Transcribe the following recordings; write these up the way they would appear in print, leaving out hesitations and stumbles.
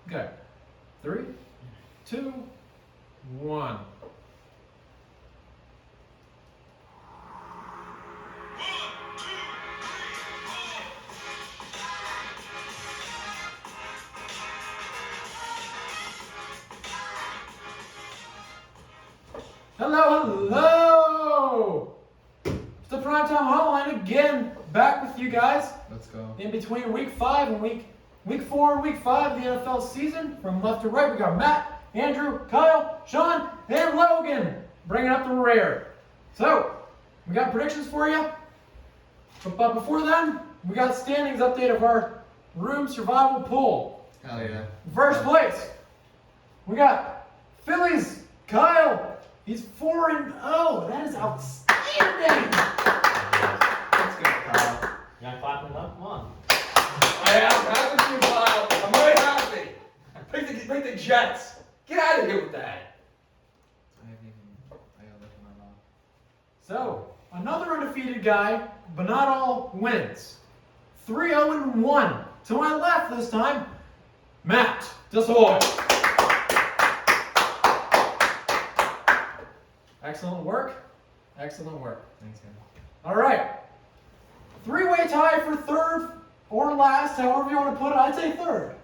Okay. 3, 2, 1. Hello, hello! It's the Primetime Hotline again, back with you guys. Let's go. In between week 4 and week 5 of the NFL season, from left to right, we got Matt, Andrew, Kyle, Sean, and Logan bringing up the rear. So, we got predictions for you. But before then, we got standings update of our room survival pool. Hell yeah. First place, we got Phillies, Kyle. He's 4-0. That is outstanding. Let's go, Kyle. You not clapping it up? Come on. I am happy with you, Kyle. I'm very happy. Pick the Jets. Get out of here with that. I got left in my mouth. So, another undefeated guy, but not all wins. 3-0-1. To my left this time, Matt DeSoy. Excellent work. Excellent work. Thanks, man. All right. Three-way tie for third or last, however you want to put it. I'd say third.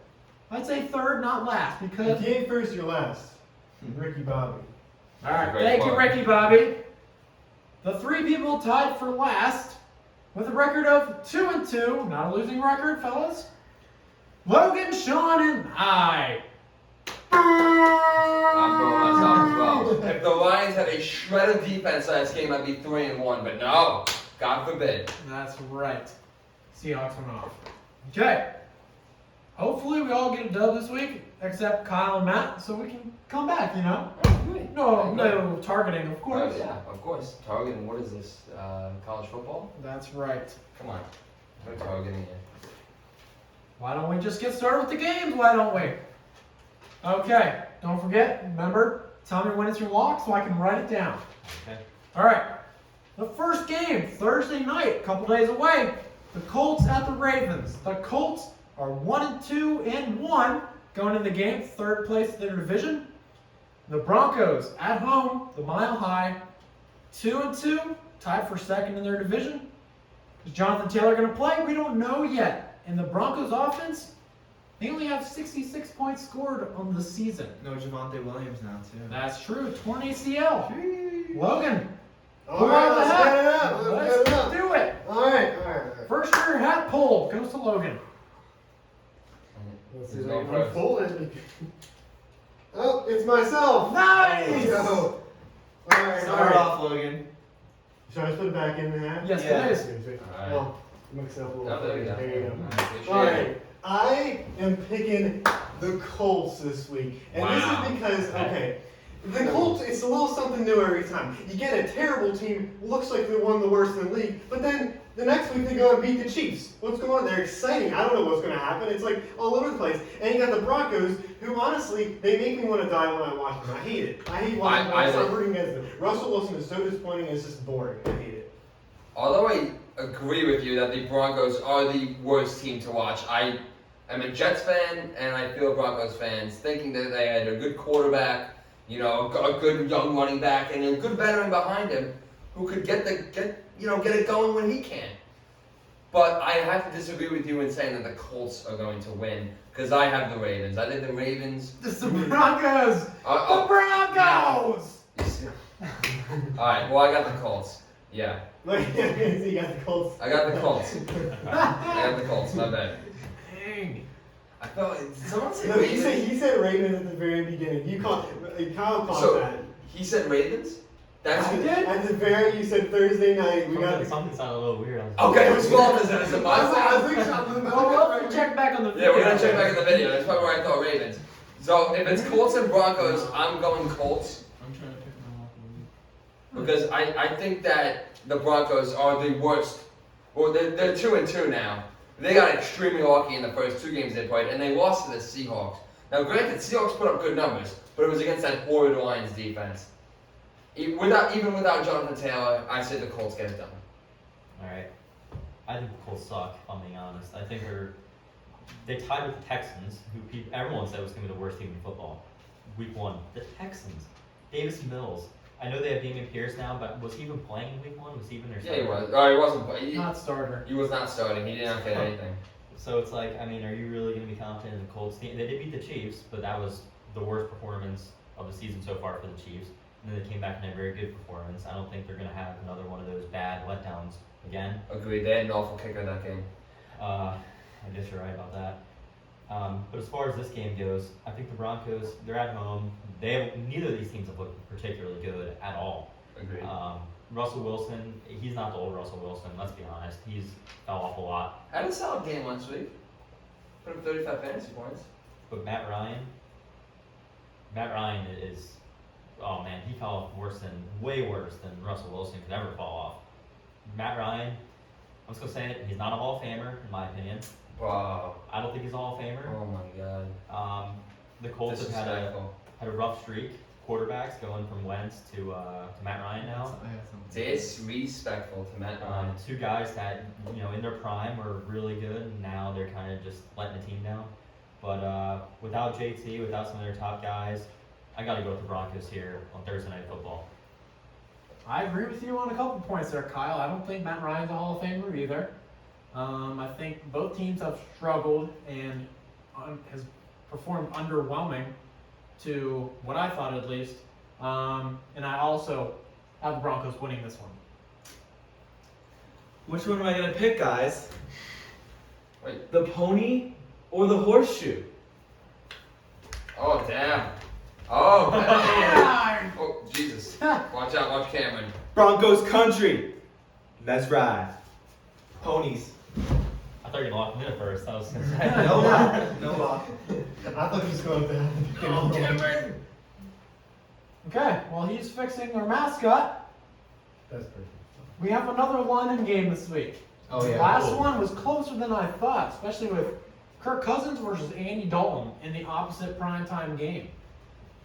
I'd say third, not last, because... If you ain't first, you're last. Ricky Bobby. All right, Great thank you, point. Ricky Bobby. The three people tied for last with a record of 2-2. Not a losing record, fellas. Logan, Sean, and I. I'm going myself as well. If the Lions had a shred of defense last game, I'd be 3-1. But no, God forbid. That's right. Seahawks went off. Okay. Hopefully we all get a dub this week, except Kyle and Matt, so we can come back, you know? No targeting, of course. Oh, yeah, of course. Targeting, what is this? College football? That's right. Come on. No targeting here. Why don't we just get started with the games? Why don't we? Okay. Don't forget, remember, tell me when it's your lock so I can write it down. Okay. All right. The first game, Thursday night, a couple days away. The Colts at the Ravens. The Colts are 1-2-1 going into the game, third place in their division. The Broncos at home, the Mile High, 2-2, tied for second in their division. Is Jonathan Taylor going to play? We don't know yet. And the Broncos offense, they only have 66 points scored on the season. No Javonte Williams now, too. That's true. Torn ACL. Logan, All right, let's get it up. Let's get it up. do it. All right. First year hat pull goes to Logan. Let's see Who's if I going can first? unfold it. Oh, it's myself. Nice! Let's go. All right. Start off, Logan. Should I just put it back in the hat? Yes, Yeah. please. Alright. Well, mix it up a little. Oh, there you go. There you go. Appreciate All it. right, I am picking the Colts this week, and Wow. this is because the Colts. It's a little something new every time. You get a terrible team, looks like they're one of the worst in the league, but then the next week they go and beat the Chiefs. What's going on? They're exciting. I don't know what's going to happen. It's like all over the place. And you got the Broncos, who honestly they make me want to die when I watch them. I hate it. I hate watching them. I start rooting against them. Russell Wilson is so disappointing. It's just boring. I hate it. Although I agree with you that the Broncos are the worst team to watch, I am a Jets fan and I feel Broncos fans thinking that they had a good quarterback, you know, a good young running back, and a good veteran behind him who could get it going when he can. But I have to disagree with you in saying that the Colts are going to win because I have the Ravens. I think the Ravens. It's the Broncos! Oh. The Broncos! All right. Well, I got the Colts. Yeah, Look, you got the Colts. I got the Colts. I got the Colts. My bad. Dang. I felt someone said No, Ravens. he said Ravens at the very beginning. Kyle called So that. he said Ravens. That's At it. the- At the very, you said Thursday night. We got. Something sounded a little weird. Okay, it was well as it my I fault. think something Well, we'll have to check back on the Yeah, video. we're gonna check back in the video. That's probably where I thought Ravens. So if it's Colts and Broncos, I'm going Colts I'm trying to pick them off. because I think that the Broncos are the worst. Well, they're 2-2 now. They got extremely lucky in the first two games they played, and they lost to the Seahawks. Now, granted, Seahawks put up good numbers, but it was against that horrid Lions defense. Even without Jonathan Taylor, I say the Colts get it done. Alright. I think the Colts suck, if I'm being honest. I think They tied with the Texans, who everyone said was going to be the worst team in football. Week 1, the Texans. Davis Mills. I know they have Damian Pierce now, but was he even playing in Week 1? Was he even their Yeah, he starter? was. Oh, he wasn't. Not starter. He was not starting. He did not get anything. So it's like, I mean, are you really going to be confident in the Colts team? They did beat the Chiefs, but that was the worst performance of the season so far for the Chiefs. And then they came back in a very good performance. I don't think they're going to have another one of those bad letdowns again. Agreed. They had an awful kicker in that game. I guess you're right about that. But as far as this game goes, I think the Broncos, they're at home. Neither of these teams have looked particularly good at all. Agreed. Russell Wilson, he's not the old Russell Wilson, let's be honest. He's fell off a lot. Had a solid game last week. Put up 35 fantasy points. But Matt Ryan is, oh man, he fell off way worse than Russell Wilson could ever fall off. Matt Ryan, I'm just going to say it, he's not a Hall of Famer, in my opinion. Wow. I don't think he's a Hall of Famer. Oh my God. The Colts have Disrespectful. had a rough streak. Quarterbacks going from Wentz to Matt Ryan now. I have something. Disrespectful to Matt Ryan. Two guys that, in their prime were really good, and now they're kind of just letting the team down. But without JT, without some of their top guys, I got to go with the Broncos here on Thursday Night Football. I agree with you on a couple points there, Kyle. I don't think Matt Ryan's a Hall of Famer either. I think both teams have struggled and has performed underwhelming to what I thought at least. And I also have the Broncos winning this one. Which one am I gonna pick, guys? Wait. The pony or the horseshoe? Oh, damn. Oh, man. Oh, Jesus. Watch out. Watch Cameron. Broncos country. Let's ride. Ponies. I thought you were going to lock him in at first. I was going to say. No lock. No lock. I thought he was going to. Oh, Cameron. Okay, while he's fixing our mascot, That's perfect. we have another London game this week. Oh yeah. Last cool. one was closer than I thought, especially with Kirk Cousins versus Andy Dalton in the opposite primetime game.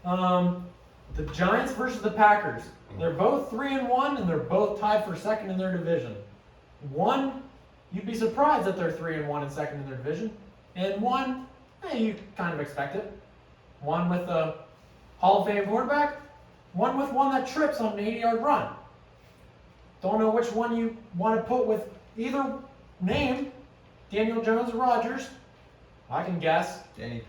The Giants versus the Packers. They're both 3-1, and they're both tied for second in their division. One, you'd be surprised that they're 3-1 and second in their division, and one, you kind of expect it. One with a Hall of Fame quarterback, one with one that trips on an 80-yard run. Don't know which one you want to put with either name, Daniel Jones or Rodgers. I can guess. Danny Pennies.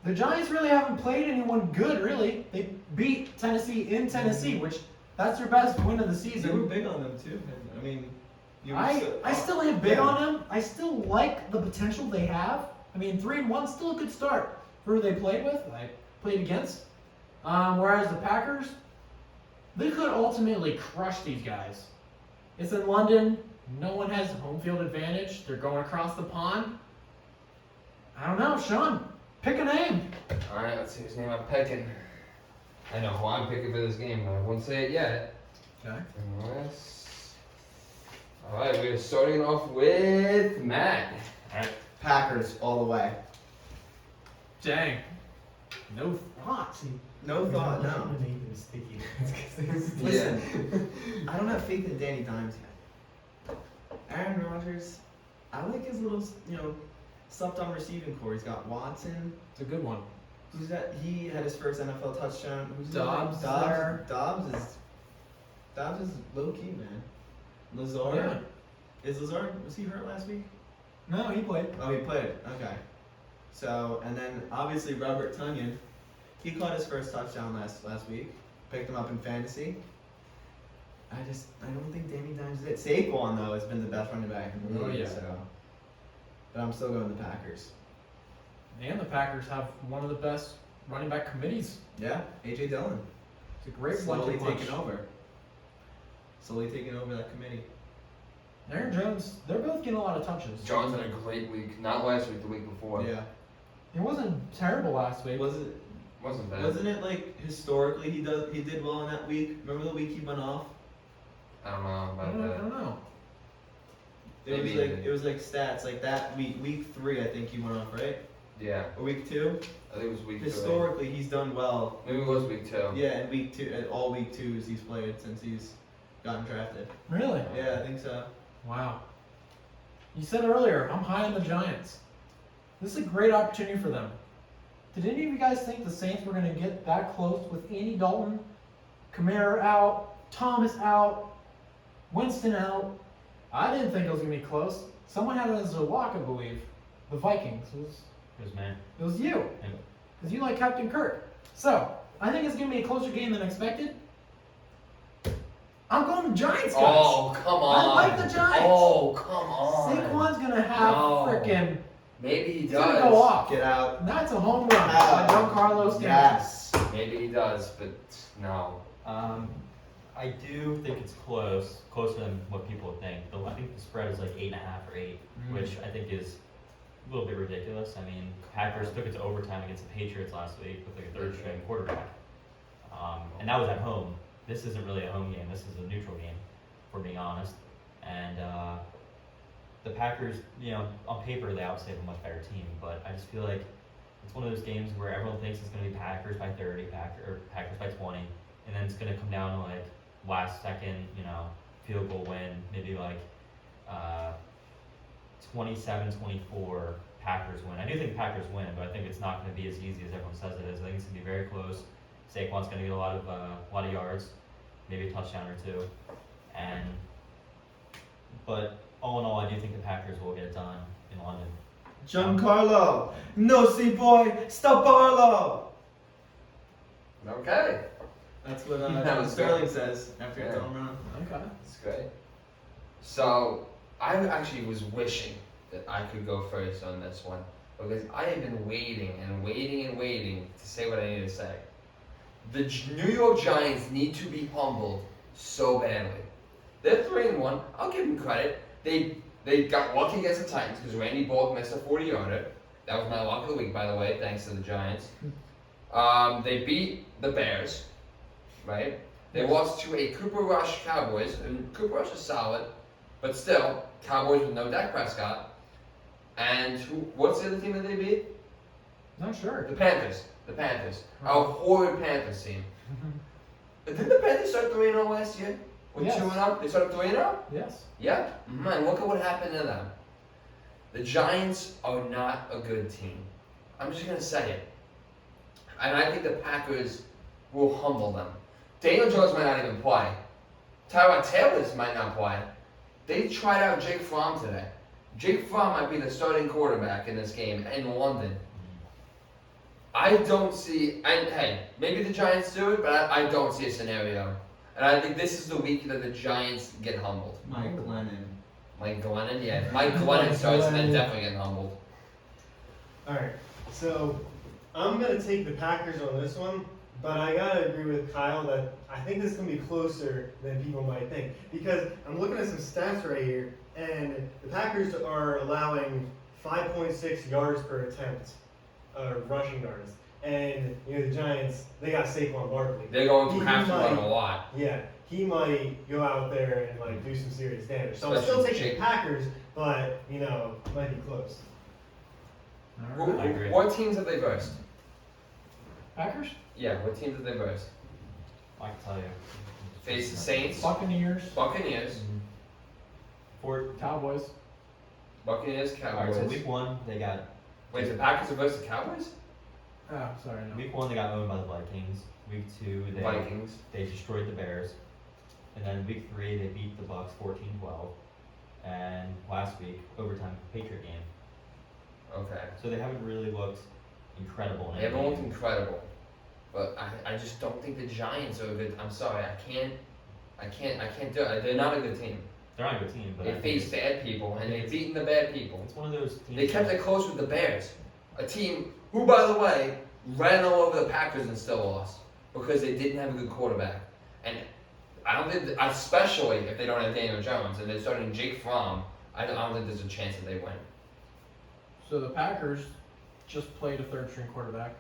The Giants really haven't played anyone good, really. They beat Tennessee in Tennessee, which that's their best win of the You were season. big on them too. I mean, you were I still am big on them. I still like the potential they have. I mean, 3-1 is still a good start for who they played with, I played against. Whereas the Packers, they could ultimately crush these guys. It's in London. No one has home field advantage. They're going across the pond. I don't know, Sean. Pick a name. All right, let's see whose name I'm picking. I know who I'm picking for this game, but I won't say it yet. Okay. All right, we're starting off with Matt. All right. Packers all the way. Dang. No thoughts. No thought. No. Sticky. Listen, I don't have faith in Danny Dimes yet. Aaron Rodgers, I like his little, stuffed on receiving core. He's got Watson. It's a good one. Who's that? He had his first NFL touchdown. Who's Dobbs that? there. Dobbs is low key, man. Lazard. Yeah. Is Lazard? Was he hurt last week? No, he played. Oh, he played. Okay. So, and then obviously Robert Tonyan, he caught his first touchdown last week. Picked him up in fantasy. I don't think Danny Dimes is it. Saquon though has been the best running back in the Oh, league. yeah. So, but I'm still going the Packers. And the Packers have one of the best running back committees. Yeah, AJ Dillon. It's a great Slowly one. taking over. Slowly taking over that committee. Aaron Jones, they're both getting a lot of touches. John's had a great week. Not last week, the week before. Yeah. It wasn't terrible last week. Wasn't it like historically he did well in that week? Remember the week he went off? I don't know I about don't that. know. It was like stats like that week 3 I think he went off, right? Yeah, Or week 2? I think it was week 2. Historically he's done well. Maybe it was week 2. Yeah, and week 2 and all week 2s he's played since he's gotten drafted. Really? Yeah, I think so. Wow. You said earlier, I'm high on the Giants. This is a great opportunity for them. Did any of you guys think the Saints were going to get that close with Andy Dalton, Kamara out, Thomas out, Winston out? I didn't think it was going to be close. Someone had it as a lock, I believe. The Vikings. It was man. It was you. Because you like Captain Kirk. So, I think it's going to be a closer game than expected. I'm going to Giants, guys. Oh, come on. I like the Giants. Oh, come on. Saquon's going to have No. frickin'... Maybe he He's does. going to go off. Get out. And that's a home run by Giancarlo Stanton. Yes. Maybe he does, but no. I do think it's closer than what people think. I think the spread is like 8.5 or 8, which I think is a little bit ridiculous. I mean, Packers took it to overtime against the Patriots last week with like a third string quarterback, and that was at home. This isn't really a home game. This is a neutral game, if we're being honest. And the Packers, on paper they obviously have a much better team, but I just feel like it's one of those games where everyone thinks it's going to be Packers by 30, Packers by 20, and then it's going to come down to like last second, field goal win, maybe like 27-24 Packers win. I do think Packers win, but I think it's not going to be as easy as everyone says it is. I think it's going to be very close. Saquon's going to get a lot of yards, maybe a touchdown or two, but all in all, I do think the Packers will get it done in London. Giancarlo. No, see boy. Stop Barlow. Okay. That's what That was Sterling good. says after it's Yeah. home run. Okay. That's good. So, I actually was wishing that I could go first on this one because I have been waiting and waiting and waiting to say what I need to say. The New York Giants need to be humbled so badly. They're 3-1. I'll give them credit. They got lucky against the Titans because Randy Bullock missed a 40-yarder. That was my lock of the week, by the way, thanks to the Giants. They beat the Bears, right? They lost to a Cooper Rush Cowboys, and Cooper Rush is solid, but still, Cowboys with no Dak Prescott. And what's the other team that they beat? Not sure. The Panthers. The Panthers. A horrid Panthers team. Didn't the Panthers start 3-0 last year? With Yes. 2-0? They started 3-0? Yes. Yeah. Man, look at what happened to them. The Giants are not a good team. I'm just going to say it. And I think the Packers will humble them. Daniel Jones might not even play. Tyrod Taylor might not play. They tried out Jake Fromm today. Jake Fromm might be the starting quarterback in this game in London. I don't see, and hey, maybe the Giants do it, but I don't see a scenario. And I think this is the week that the Giants get humbled. Mike Glennon. Mike Glennon, yeah. If Mike Glennon starts, then definitely getting humbled. Alright, so I'm going to take the Packers on this one, but I got to agree with Kyle that I think this is going to be closer than people might think. Because I'm looking at some stats right here, and the Packers are allowing 5.6 yards per attempt, rushing yards. And the Giants, they got Saquon Barkley. They're going to He have to run might- a lot. Yeah, he might go out there and do some serious damage. So I'm Especially still taking Jake. the Packers, but might be close. All right. I agree. What teams have they versed? Packers? Yeah, what teams have they versed? I can tell you. Face the Saints, Buccaneers. Buccaneers, Cowboys. Buccaneers, All right, Cowboys. so week 1 they got Wait, the Packers have versed the Cowboys? Oh, sorry. No. week 1 they got owned by the Vikings. Week 2 Vikings. they destroyed the Bears, and then week 3 they beat the Bucks 14-12, and last week overtime Patriot game. Okay. So they haven't really looked incredible. They haven't looked incredible, but I just don't think the Giants are a good. I'm sorry, I can't do it. They're not a good team. They're not a good team, but I They think face bad people and they've beaten the bad people. it's one of those teams. They kept it close with the Bears, a team who, by the way, ran all over the Packers and still lost because they didn't have a good quarterback. And I don't think, especially if they don't have Daniel Jones and they're starting Jake Fromm, I don't think there's a chance that they win. So the Packers just played a third string quarterback.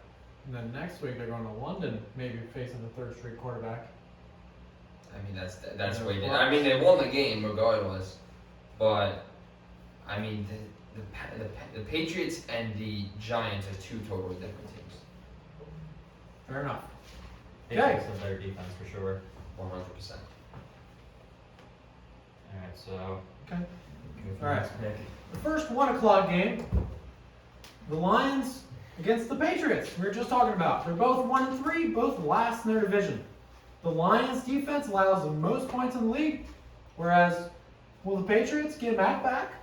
And then next week they're going to London, maybe facing the third string quarterback. I mean, that's Yeah, way. of I mean, they won the game regardless, but I mean, the Patriots and the Giants are two totally different teams. Fair enough. Patriots have better defense for sure. 100%. Alright, so Okay. Go for All right. next pick. The first 1 o'clock game, the Lions against the Patriots. We were just talking about. They're both 1-3, both last in their division. The Lions defense allows the most points in the league, whereas will the Patriots get Matt back?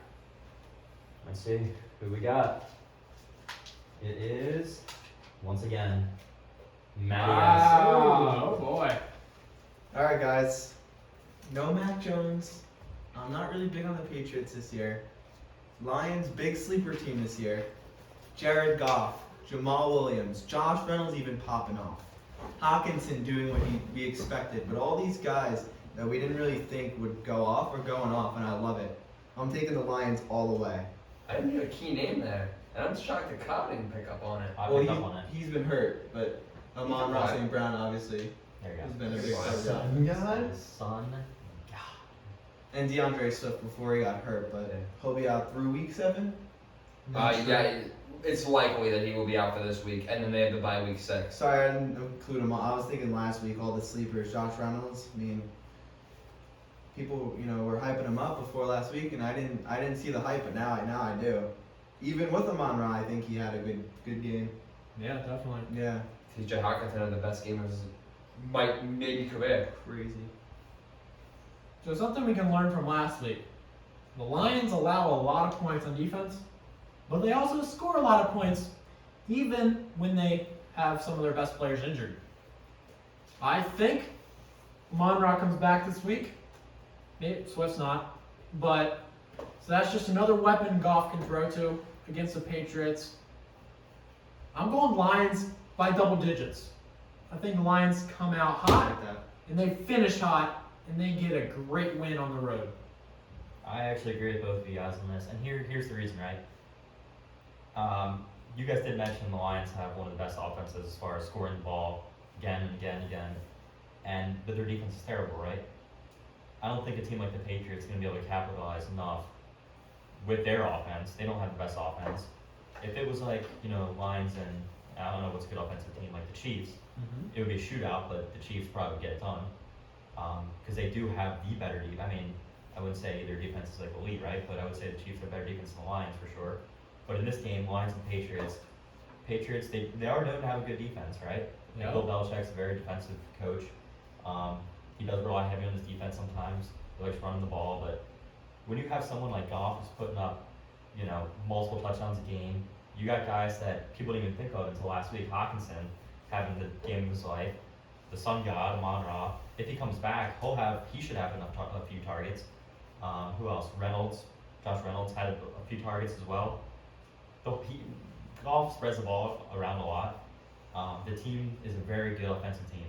Let's see who we got. It is once again Matty S. Oh boy. All right, guys. No Mac Jones. I'm not really big on the Patriots this year. Lions, big sleeper team this year. Jared Goff, Jamal Williams, Josh Reynolds even popping off. Hawkinson doing what we expected. But all these guys that we didn't really think would go off are going off, and I love it. I'm taking the Lions all the way. I didn't hear a key name there, and I'm shocked that Cobb didn't pick up on it. I Well, picked up on it. he's been hurt, but Amon-Ra St. Brown obviously There you has go. been a big Wow. part of that. Sun God? Son. And DeAndre Swift before he got hurt, but he'll be out through week 7. Yeah, it's likely that he will be out for this week, and then they have the bye week 6. Sorry, I didn't include him. I was thinking last week, all the sleepers, Josh Reynolds. I mean, people, were hyping him up before last week, and I didn't see the hype, but now I do. Even with Amon-Ra, I think he had a good game. Yeah, definitely. Yeah, TJ Hawkinson had the best game of his maybe career. crazy. So something we can learn from last week. The Lions allow a lot of points on defense, but they also score a lot of points even when they have some of their best players injured. I think Amon-Ra comes back this week. Maybe Swift's not. But so that's just another weapon Goff can throw to against the Patriots. I'm going Lions by double digits. I think the Lions come out I hot like that. and they finish hot and they get a great win on the road. I actually agree with both of you guys on this, and here's the reason, right? You guys did mention the Lions have one of the best offenses as far as scoring the ball again and again and again, but their defense is terrible, right? I don't think a team like the Patriots is going to be able to capitalize enough with their offense. They don't have the best offense. If it was like, Lions and, I don't know what's a good offensive team, like the Chiefs, it would be a shootout, but the Chiefs probably get it done. Because they do have the better defense. I mean, I wouldn't say their defense is like elite, right? But I would say the Chiefs have better defense than the Lions for sure. But in this game, Lions and Patriots, they are known to have a good defense, right? Yeah. Bill Belichick's a very defensive coach. He does rely heavy on his defense sometimes. He likes running the ball, but when you have someone like Goff who's putting up, multiple touchdowns a game, you got guys that people didn't even think of until last week. Hawkinson having the game of his life, the Sun God, Amon-Ra. If he comes back, he should have a few targets. Who else? Josh Reynolds had a few targets as well. Goff spreads the ball around a lot. The team is a very good offensive team.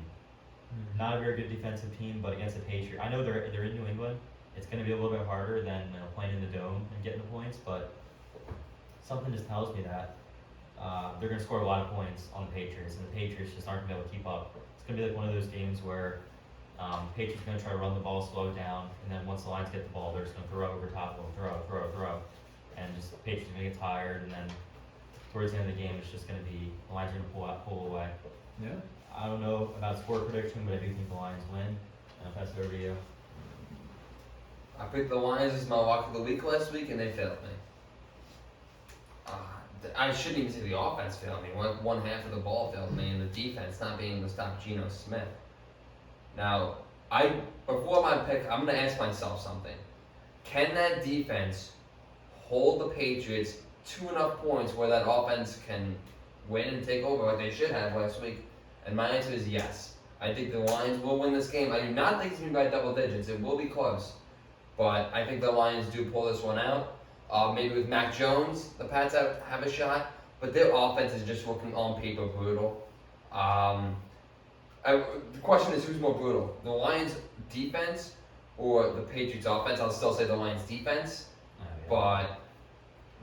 Not a very good defensive team, but against the Patriots, I know they're in New England. It's going to be a little bit harder than playing in the dome and getting the points, but something just tells me that they're going to score a lot of points on the Patriots, and the Patriots just aren't going to be able to keep up. It's going to be like one of those games where Patriots are going to try to run the ball, slow it down, and then once the Lions get the ball, they're just going to throw over top of them, throw, and just the Patriots are going to get tired, and then towards the end of the game, it's just going to be the Lions are going to pull away. Yeah. I don't know about score prediction, but I do think the Lions win. And I'll pass it over to you. I picked the Lions as my lock of the week last week, and they failed me. I shouldn't even say the offense failed me. One half of the ball failed me, and the defense not being able to stop Geno Smith. Now, before my pick, I'm going to ask myself something. Can that defense hold the Patriots to enough points where that offense can win and take over like they should have last week? And my answer is yes. I think the Lions will win this game. I do not think it's going to be by double digits. It will be close. But I think the Lions do pull this one out. Maybe with Mac Jones, the Pats have a shot. But their offense is just looking on paper brutal. The question is who's more brutal? The Lions defense or the Patriots offense? I'll still say the Lions defense. But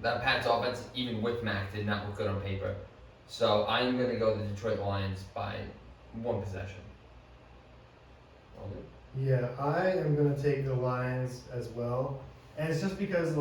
that Pats offense, even with Mac, did not look good on paper. So I'm going to go the Detroit Lions by one possession. Yeah, I am going to take the Lions as well. And it's just because,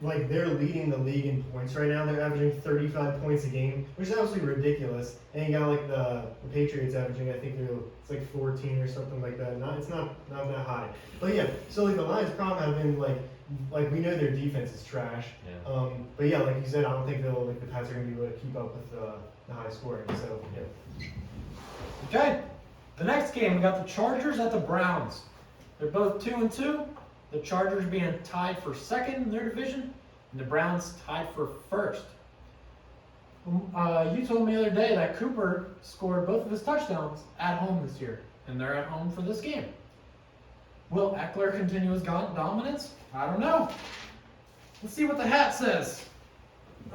like they're leading the league in points right now. They're averaging 35 points a game, which is absolutely ridiculous. And you got like the Patriots averaging, I think it's like 14 or something like that. It's not that high. But yeah, so like the Lions' problem have been like we know their defense is trash. Yeah. But yeah, like you said, I don't think the Pats are gonna be able to keep up with the high scoring. So yeah. Okay. The next game, we got the Chargers at the Browns. They're both 2-2. The Chargers being tied for second in their division, and the Browns tied for first. You told me the other day that Cooper scored both of his touchdowns at home this year, and they're at home for this game. Will Eckler continue his dominance? I don't know. Let's see what the hat says.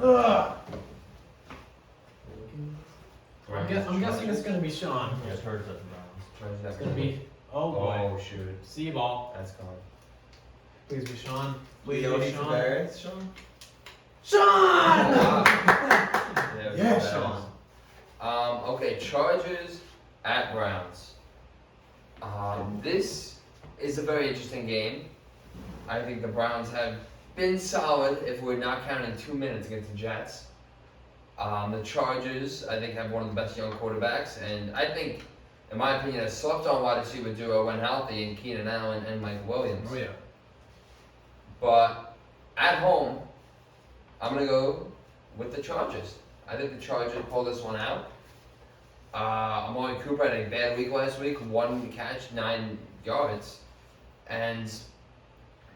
Ugh. I'm guessing it's going to be Sean. Yeah, Chargers at the Browns. It's going to be, oh boy, Oh shoot, C-ball. that's gone. Please be Sean. Please Leo be Sean. Tavares, Sean? Sean! Yeah, Sean. Okay, Chargers at Browns. This is a very interesting game. I think the Browns have been solid if we're not counting 2 minutes against the Jets. The Chargers, I think, have one of the best young quarterbacks, and I think, in my opinion, a slept-on wide receiver duo when healthy in Keenan Allen and Mike Williams. Oh, yeah. But at home, I'm going to go with the Chargers. I think the Chargers pull this one out. Amari Cooper had a bad week last week, 1 catch, 9 yards. And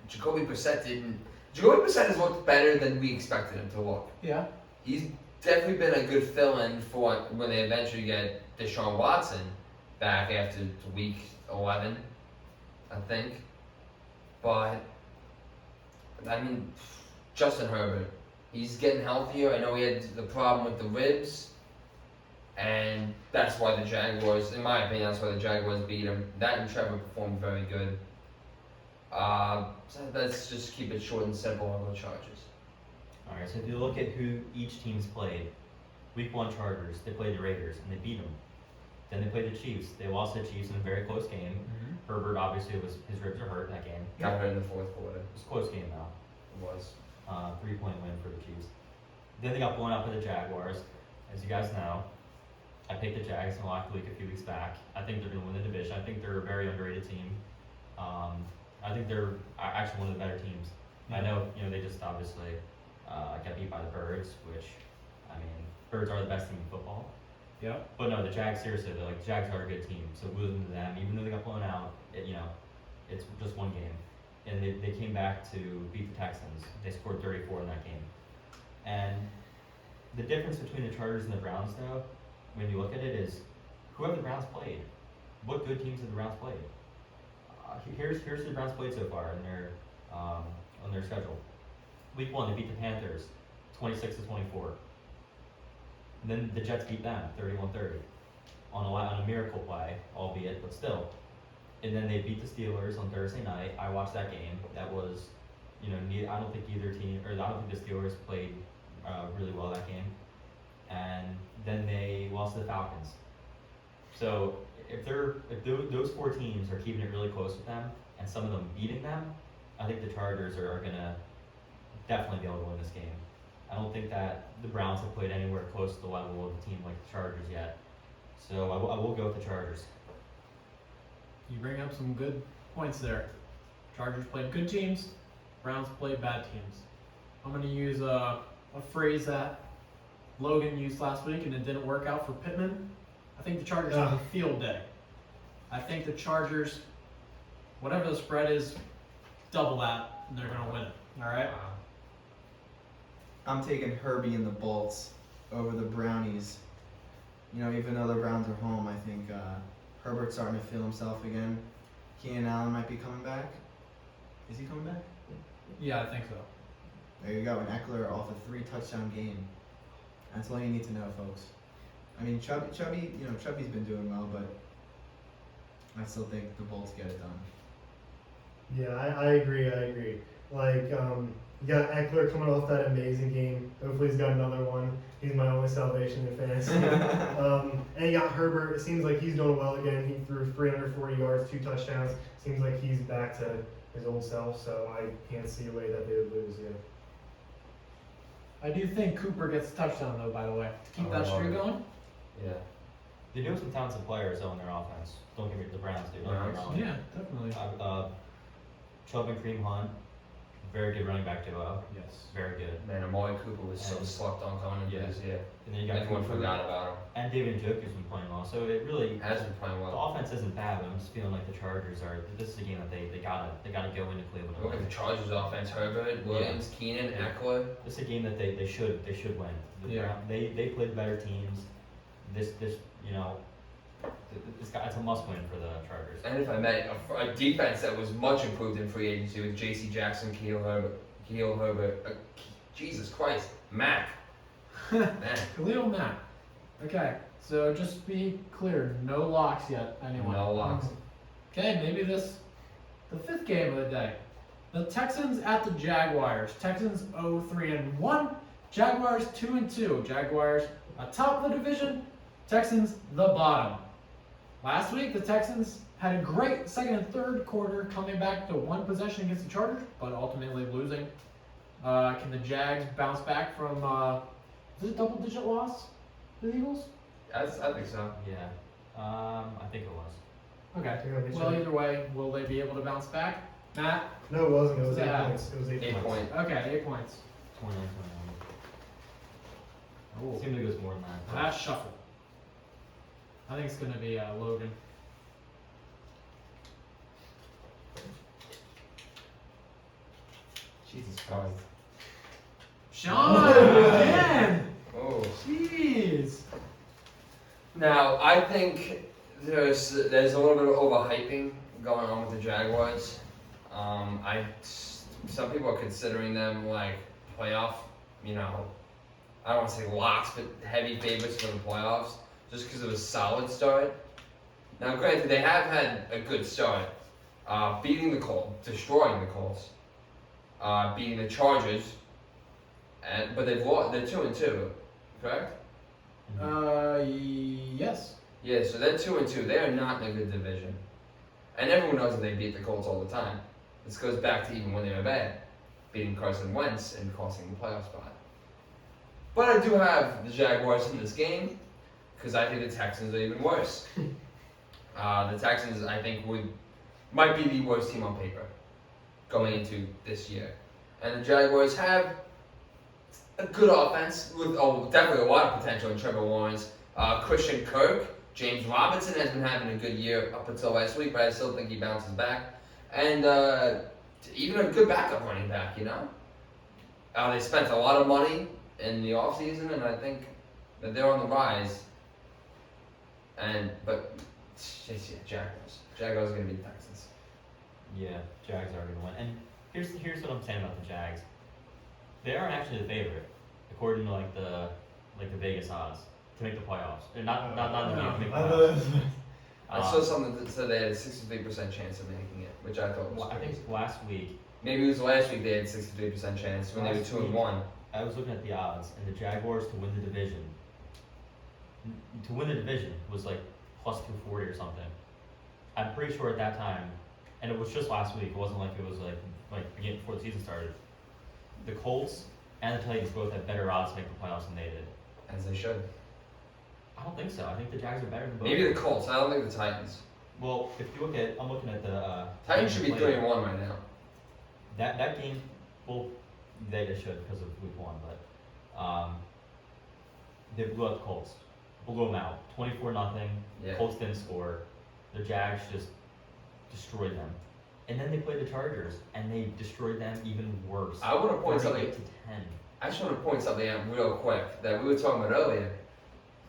Jacoby Brissett has looked better than we expected him to look. Yeah. He's definitely been a good fill-in for when they eventually get Deshaun Watson back after week 11, I think. But, I mean, Justin Herbert, he's getting healthier. I know he had the problem with the ribs, and that's why the Jaguars, in my opinion, that's why the Jaguars beat him. That and Trevor performed very good. So let's just keep it short and simple on the Chargers. Alright, so if you look at who each team's played, week 1 Chargers, they played the Raiders, and they beat them. Then they played the Chiefs. They lost the Chiefs in a very close game. Herbert, obviously, his ribs are hurt in that game. Got hurt in the fourth quarter. It was a close game, though. It was. 3-point win for the Chiefs. Then they got blown out by the Jaguars. As you guys know, I picked the Jags in the last week a few weeks back. I think they're going to win the division. I think they're a very underrated team. I think they're actually one of the better teams. I know, they just obviously got beat by the Birds, which, I mean, Birds are the best team in football. Yeah. But no, the Jags, seriously, the Jags are a good team. So losing to them, even though they got blown out, it's just one game. And they came back to beat the Texans. They scored 34 in that game. And the difference between the Chargers and the Browns, though, when you look at it, is who have the Browns played? What good teams have the Browns played? Here's who the Browns played so far on their schedule. Week 1, they beat the Panthers, 26-24. And then the Jets beat them, 31-30, on a miracle play, albeit, but still. And then they beat the Steelers on Thursday night. I watched that game. That was, I don't think either team, or I don't think the Steelers played really well that game. And then they lost to the Falcons. So if those 4 teams are keeping it really close with them, and some of them beating them, I think the Chargers are gonna definitely be able to win this game. I don't think that the Browns have played anywhere close to the level of a team like the Chargers yet. So I will go with the Chargers. You bring up some good points there. Chargers played good teams. Browns played bad teams. I'm going to use a phrase that Logan used last week and it didn't work out for Pittman. I think the Chargers have a field day. I think the Chargers, whatever the spread is, double that, and they're going to win it. All right? I'm taking Herbie and the Bolts over the Brownies. Even though the Browns are home, I think Herbert's starting to feel himself again. Keenan Allen might be coming back. Is he coming back? Yeah, I think so. There you go. And Eckler off a 3-touchdown game. That's all you need to know, folks. I mean, Chubby's been doing well, but I still think the Bolts get it done. Yeah, I agree. Like, you got Eckler coming off that amazing game. Hopefully he's got another one. He's my only salvation in fantasy. And you got Herbert. It seems like he's doing well again. He threw 340 yards, 2 touchdowns. Seems like he's back to his old self, so I can't see a way that they would lose. Yeah. I do think Cooper gets a touchdown though, by the way, to keep Oh, that streak Lord. going. Yeah. They do have some talented players though in their offense. Don't get me the Browns do. Don't get me Browns? wrong. Yeah, definitely. Chubb and Kareem Hunt, very good running back duo. Yes. Very good. Man, Amari Cooper was so And- slept on coming into Yeah. this year. And then you got Everyone Cooper, forgot about him. and David Njoku's been playing well. So it really Has been playing the well. offense isn't bad, but I'm just feeling like the Chargers are. This is a game that they gotta go into Cleveland. and Look at win. the Chargers offense: Herbert, Williams, Keenan, Eckler. This is a game that they should win. Yeah. They played better teams. This it's a must win for the Chargers. And if I may, a defense that was much improved in free agency with J.C. Jackson, Keel Herbert, Jesus Christ, Mac. Man, Khalil Mack. Okay, so just be clear, no locks yet, anyone? no locks. Okay, maybe the fifth game of the day. The Texans at the Jaguars. Texans 0-3-1. Jaguars 2-2. Jaguars atop the division. Texans the bottom. Last week, the Texans had a great second and third quarter, coming back to one possession against the Chargers, but ultimately losing. Can the Jags bounce back from is it a double-digit loss for the Eagles? I think so. Yeah. I think it was. Okay. Yeah, they Well, should. either way, will they be able to bounce back? Matt? No, it wasn't. It was 8 Yeah. points. It was 8 8 points. point. Okay, 8 points. 29. Oh. Seemed like it was more than that. Last shuffle. I think it's going to be Logan. Jesus Christ. Sean! Again! Oh. Jeez! Now, I think there's a little bit of overhyping going on with the Jaguars. Some people are considering them like playoff, I don't want to say locks, but heavy favorites for the playoffs, just because of a solid start. Now, granted, they have had a good start, beating the Colts, destroying the Colts, beating the Chargers, but they've lost. They're 2-2, correct? Yes. Yeah, so they're 2-2. They are not in a good division, and everyone knows that they beat the Colts all the time. This goes back to even when they were bad, beating Carson Wentz and costing the playoff spot. But I do have the Jaguars in this game because I think the Texans are even worse. The Texans, I think, might be the worst team on paper going into this year, and the Jaguars have a good offense with definitely a lot of potential in Trevor Lawrence, Christian Kirk, James Robinson has been having a good year up until last week, but I still think he bounces back, and even a good backup running back. They spent a lot of money in the offseason, and I think that they're on the rise. But Jaguars are gonna beat Texans. Yeah, Jags are going to win. And here's what I'm saying about the Jags. They aren't actually the favorite, according to the Vegas odds, to make the playoffs. They're not in the game to make the playoffs. I saw something that said they had a 63% chance of making it, which I thought was I crazy. think last week, Maybe it was last week they had 63% chance when they were Last 2-1. I was looking at the odds, and the Jaguars to win the division. To win the division was like plus 240 or something. I'm pretty sure at that time, and it was just last week. It wasn't like it was like beginning before the season started. The Colts and the Titans both had better odds to make the playoffs than they did. As they should. I don't think so. I think the Jags are better than both. Maybe the Colts. I don't think the Titans. Well, if you look at, I'm looking at the Titans should be played. 3-1 right now. That game, well, they should because of week 1, but they blew out the Colts. Blew them out, 24-0. Yeah. Colts didn't score. The Jags just destroyed them, and then they played the Chargers, and they destroyed them even worse. I want to point 38 something. to 10. I just want to point something out real quick that we were talking about earlier.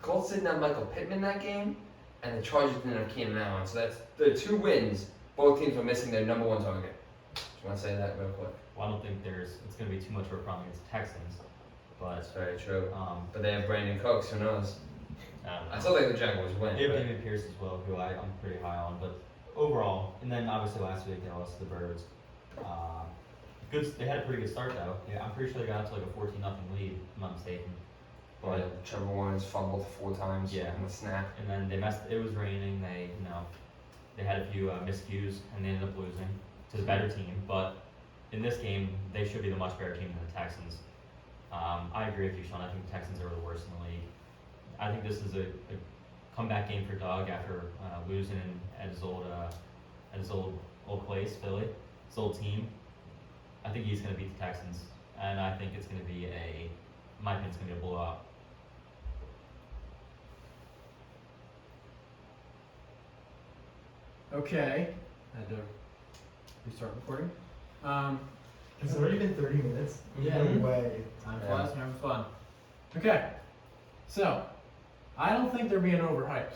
Colts didn't have Michael Pittman that game, and the Chargers didn't have Keenan Allen. So that's the 2 wins. Both teams were missing their number 1 target. Just want to say that real quick. Well, I don't think it's going to be too much of a problem against the Texans, but That's very true. um, But they have Brandon Cooks. Who knows? I don't know. I still think the Jaguars win. They have but- David Pierce as well, who I'm pretty high on. But overall, and then obviously last week they lost to the Birds. They had a pretty good start though. Yeah, I'm pretty sure they got to like a 14-0 lead, if I'm not mistaken. But Trevor Lawrence fumbled 4 times Yeah. on the snap. and then they messed. It was raining. They had a few miscues and they ended up losing to the better team. But in this game, they should be the much better team than the Texans. I agree with you, Sean. I think the Texans are the worst in the league. I think this is a comeback game for Doug after losing at his old place, Philly, his old team. I think he's going to beat the Texans, and I think it's going to be in my opinion, it's going to be a blowout. Okay. I had to restart recording. Has it already been 30 minutes? Yeah. No way. Time flies, we're having fun. Okay. So, I don't think they're being overhyped.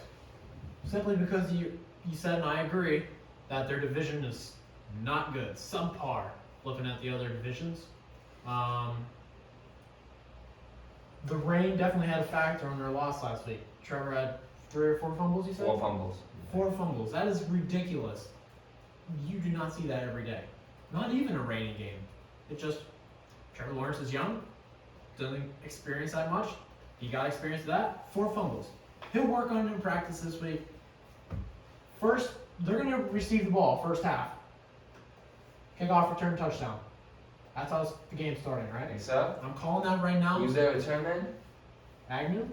Simply because you said, and I agree, that their division is not good. Subpar, looking at the other divisions. The rain definitely had a factor on their loss last week. Trevor had 3 or 4 fumbles, you said? 4 fumbles. 4 fumbles. That is ridiculous. You do not see that every day. Not even a rainy game. It just, Trevor Lawrence is young, doesn't experience that much. He got experience of that. 4 fumbles. He'll work on it in practice this week. First, they're going to receive the ball first half. Kickoff, return, touchdown. That's how the game's starting, right? Think so? I'm calling that right now. Who's their return man? Agnew?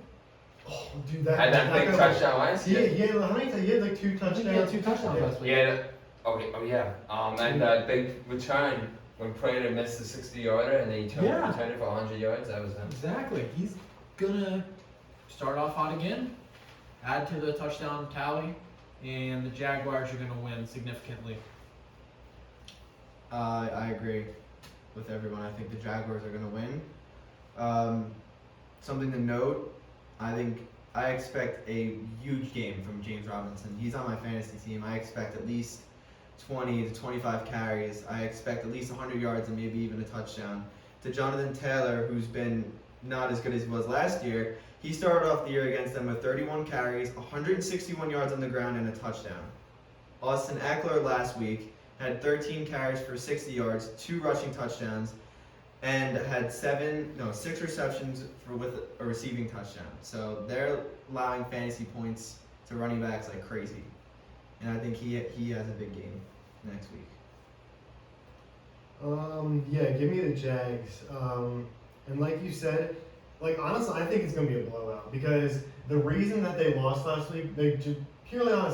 Oh, dude, that Had that big touchdown last He had, how many times? He had like 2 I think touchdowns. he had 2 touchdowns last week. Yeah. Okay. Oh yeah. And that big return when Prater missed the 60-yarder and then he returned it for 100 yards. That was him. Exactly. He's gonna start off hot again, add to the touchdown tally, and the Jaguars are gonna win significantly. I agree with everyone. I think the Jaguars are going to win. Something to note, I expect a huge game from James Robinson. He's on my fantasy team. I expect at least 20 to 25 carries. I expect at least 100 yards and maybe even a touchdown. To Jonathan Taylor, who's been not as good as he was last year, he started off the year against them with 31 carries, 161 yards on the ground, and a touchdown. Austin Eckler last week had 13 carries for 60 yards, 2 rushing touchdowns, and had 6 receptions with a receiving touchdown. So they're allowing fantasy points to running backs like crazy. And I think he has a big game next week. Yeah, give me the Jags. And like you said, like honestly, I think it's gonna be a blowout because the reason that they lost last week, the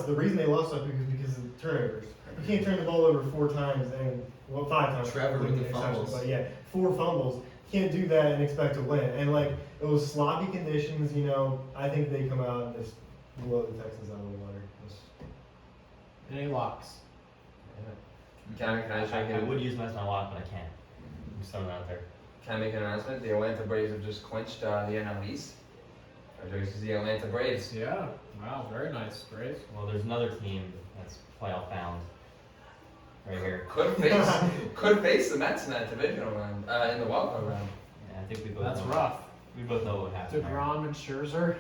reason they lost last week is because of the turnovers. You can't turn the ball over 4 times and 5 times. Trevor with the exception, fumbles. But yeah, 4 fumbles. Can't do that and expect to win. And like it was sloppy conditions, I think they come out and just blow the Texans out of the water. Any locks? Can I just make I would use him as my lock, but I can't. I'm just throwing it out there. Can I make an announcement? The Atlanta Braves have just clinched the NL East. This is the Atlanta Braves. Yeah. Wow. Very nice. Great. Well, there's another team that's playoff bound right here. Could face the Mets in that divisional round, in the wild card round. Yeah, I think we both That's know. rough. We both know what happened. DeGrom and Scherzer.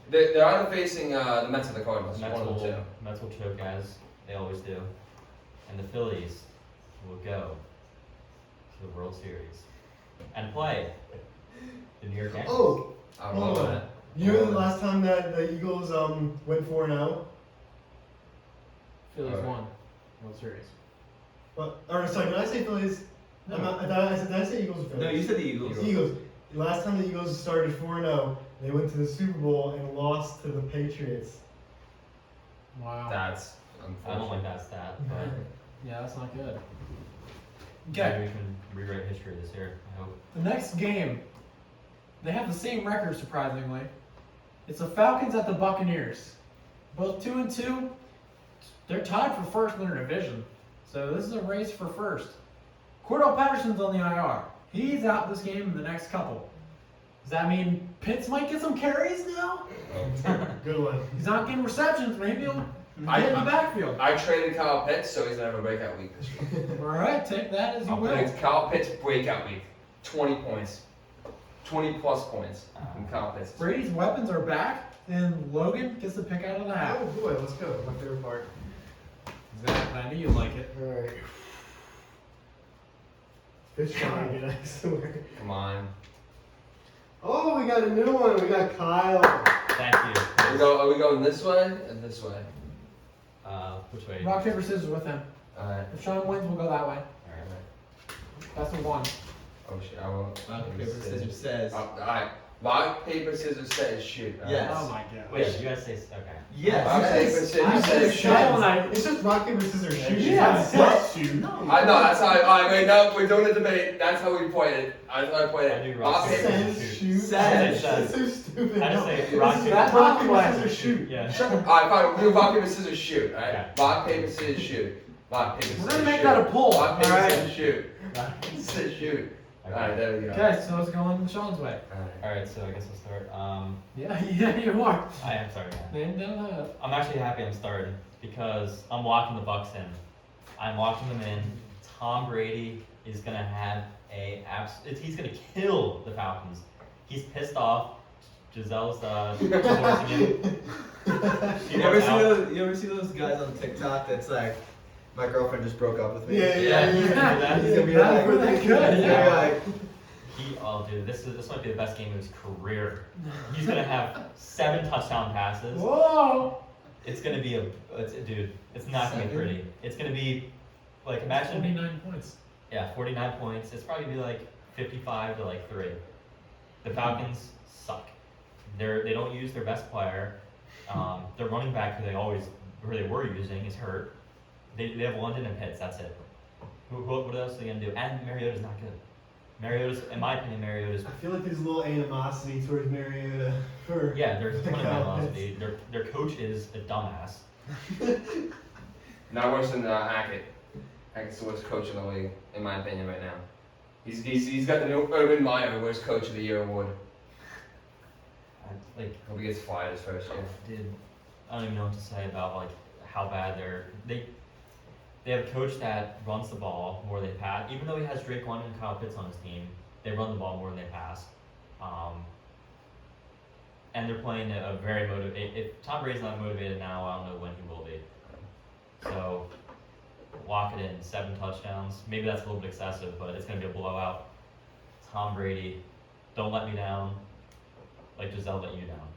They're either facing the Mets or the Cardinals. Mets One of the two. will choke as they always do. And the Phillies will go to the World Series and play the New York Yankees. Oh, I love hold on. that. You know the last time that the Eagles went 4-0? Phillies Alright. won World Series. Sorry, did I say Phillies? No. Did I say Eagles or Phillies? No, you said the Eagles. Eagles. Last time the Eagles started 4-0, they went to the Super Bowl and lost to the Patriots. Wow. That's I don't unfortunate. like that stat, but Yeah, that's not good. maybe Okay. we can rewrite history this year. I hope. The next game, they have the same record, surprisingly. It's the Falcons at the Buccaneers. Both 2-2. They're tied for first in their division. So this is a race for first. Cordell Patterson's on the IR. He's out this game and the next couple. Does that mean Pitts might get some carries now? Good one. He's not getting receptions. Maybe he'll I- get in the backfield. I traded Kyle Pitts, so he's gonna have a breakout week this week. All right, take that as you I'll will. predict Kyle Pitts breakout week. 20 points. 20 plus points from Kyle Pitts. Brady's weapons are back, and Logan gets the pick out of the hat. Oh boy, let's go. My favorite part. Exactly. I knew you'd like it. Alright. Fish fry again, I swear. Come on. Oh, we got a new one. We got Kyle. Thank you. Are we going this way and this way? Which way? Rock, paper, scissors with him. Alright. If Sean wins, we'll go that way. Alright. That's a 1. Oh shit, I will. Rock, paper, scissors says. Alright. Rock, paper, scissors, says shoot. All right. Yes. Oh my god. Wait, you guys say okay. Yes. Rock, paper, scissors, says shoot. It's just rock, paper, scissors, shoot. Yeah. It's not shoot. No. I know, that's how alright, wait, no, we're doing a debate. That's how we played it. That's how I played I it. do Rock, rock, paper, paper, Says, shoot. shoot. Says. That's so stupid. I just No. say rock, This is paper, not rock, paper, scissors, scissors, shoot. Yeah. Alright, fine, we'll do rock, paper, scissors, shoot. Alright? Okay. Rock, paper, scissors, shoot. Rock, paper, We're scissors, gonna make shoot. that a poll. Rock, paper, Alright. scissors, shoot. Scissors, shoot. Alright, there we go. Okay, so it's going Sean's way. Alright. All right, so I guess I'll start. Yeah, you are. I am starting. Man, no. I'm actually happy I'm starting because I'm locking the Bucks in. I'm locking them in. Tom Brady is gonna have he's gonna kill the Falcons. He's pissed off. Giselle's divorcing him. She You ever wants see out. those? You ever see those guys on TikTok that's like, my girlfriend just broke up with me. Yeah. He's gonna be That's like, pretty he's good. gonna be Yeah. like, Dude, this might be the best game of his career. He's gonna have 7 touchdown passes. Whoa. It's gonna be dude. It's not gonna be 7? pretty. It's gonna be like imagine 29 points. Yeah, 49 points. It's probably be like 55 to like 3. The Falcons suck. They don't use their best player. Their running back who they were using is hurt. They have London and Pitts. That's it. What else are they gonna do? And Mariota's not good. In my opinion, Mariota's. I feel like there's a little animosity towards Mariota for. Yeah, there's a ton of Kyle animosity. Their coach is a dumbass. Not worse than Hackett. Hackett's the worst coach in the league, in my opinion, right now. He's got the new Urban Meyer Worst Coach of the Year award. Hope he gets fired his first year. I don't even know what to say about like how bad they have a coach that runs the ball more than they pass. Even though he has Drake London and Kyle Pitts on his team, they run the ball more than they pass. And they're playing a very motivated. If Tom Brady's not motivated now, I don't know when he will be. So lock it in, 7 touchdowns. Maybe that's a little bit excessive, but it's going to be a blowout. Tom Brady, don't let me down, like Giselle let you down.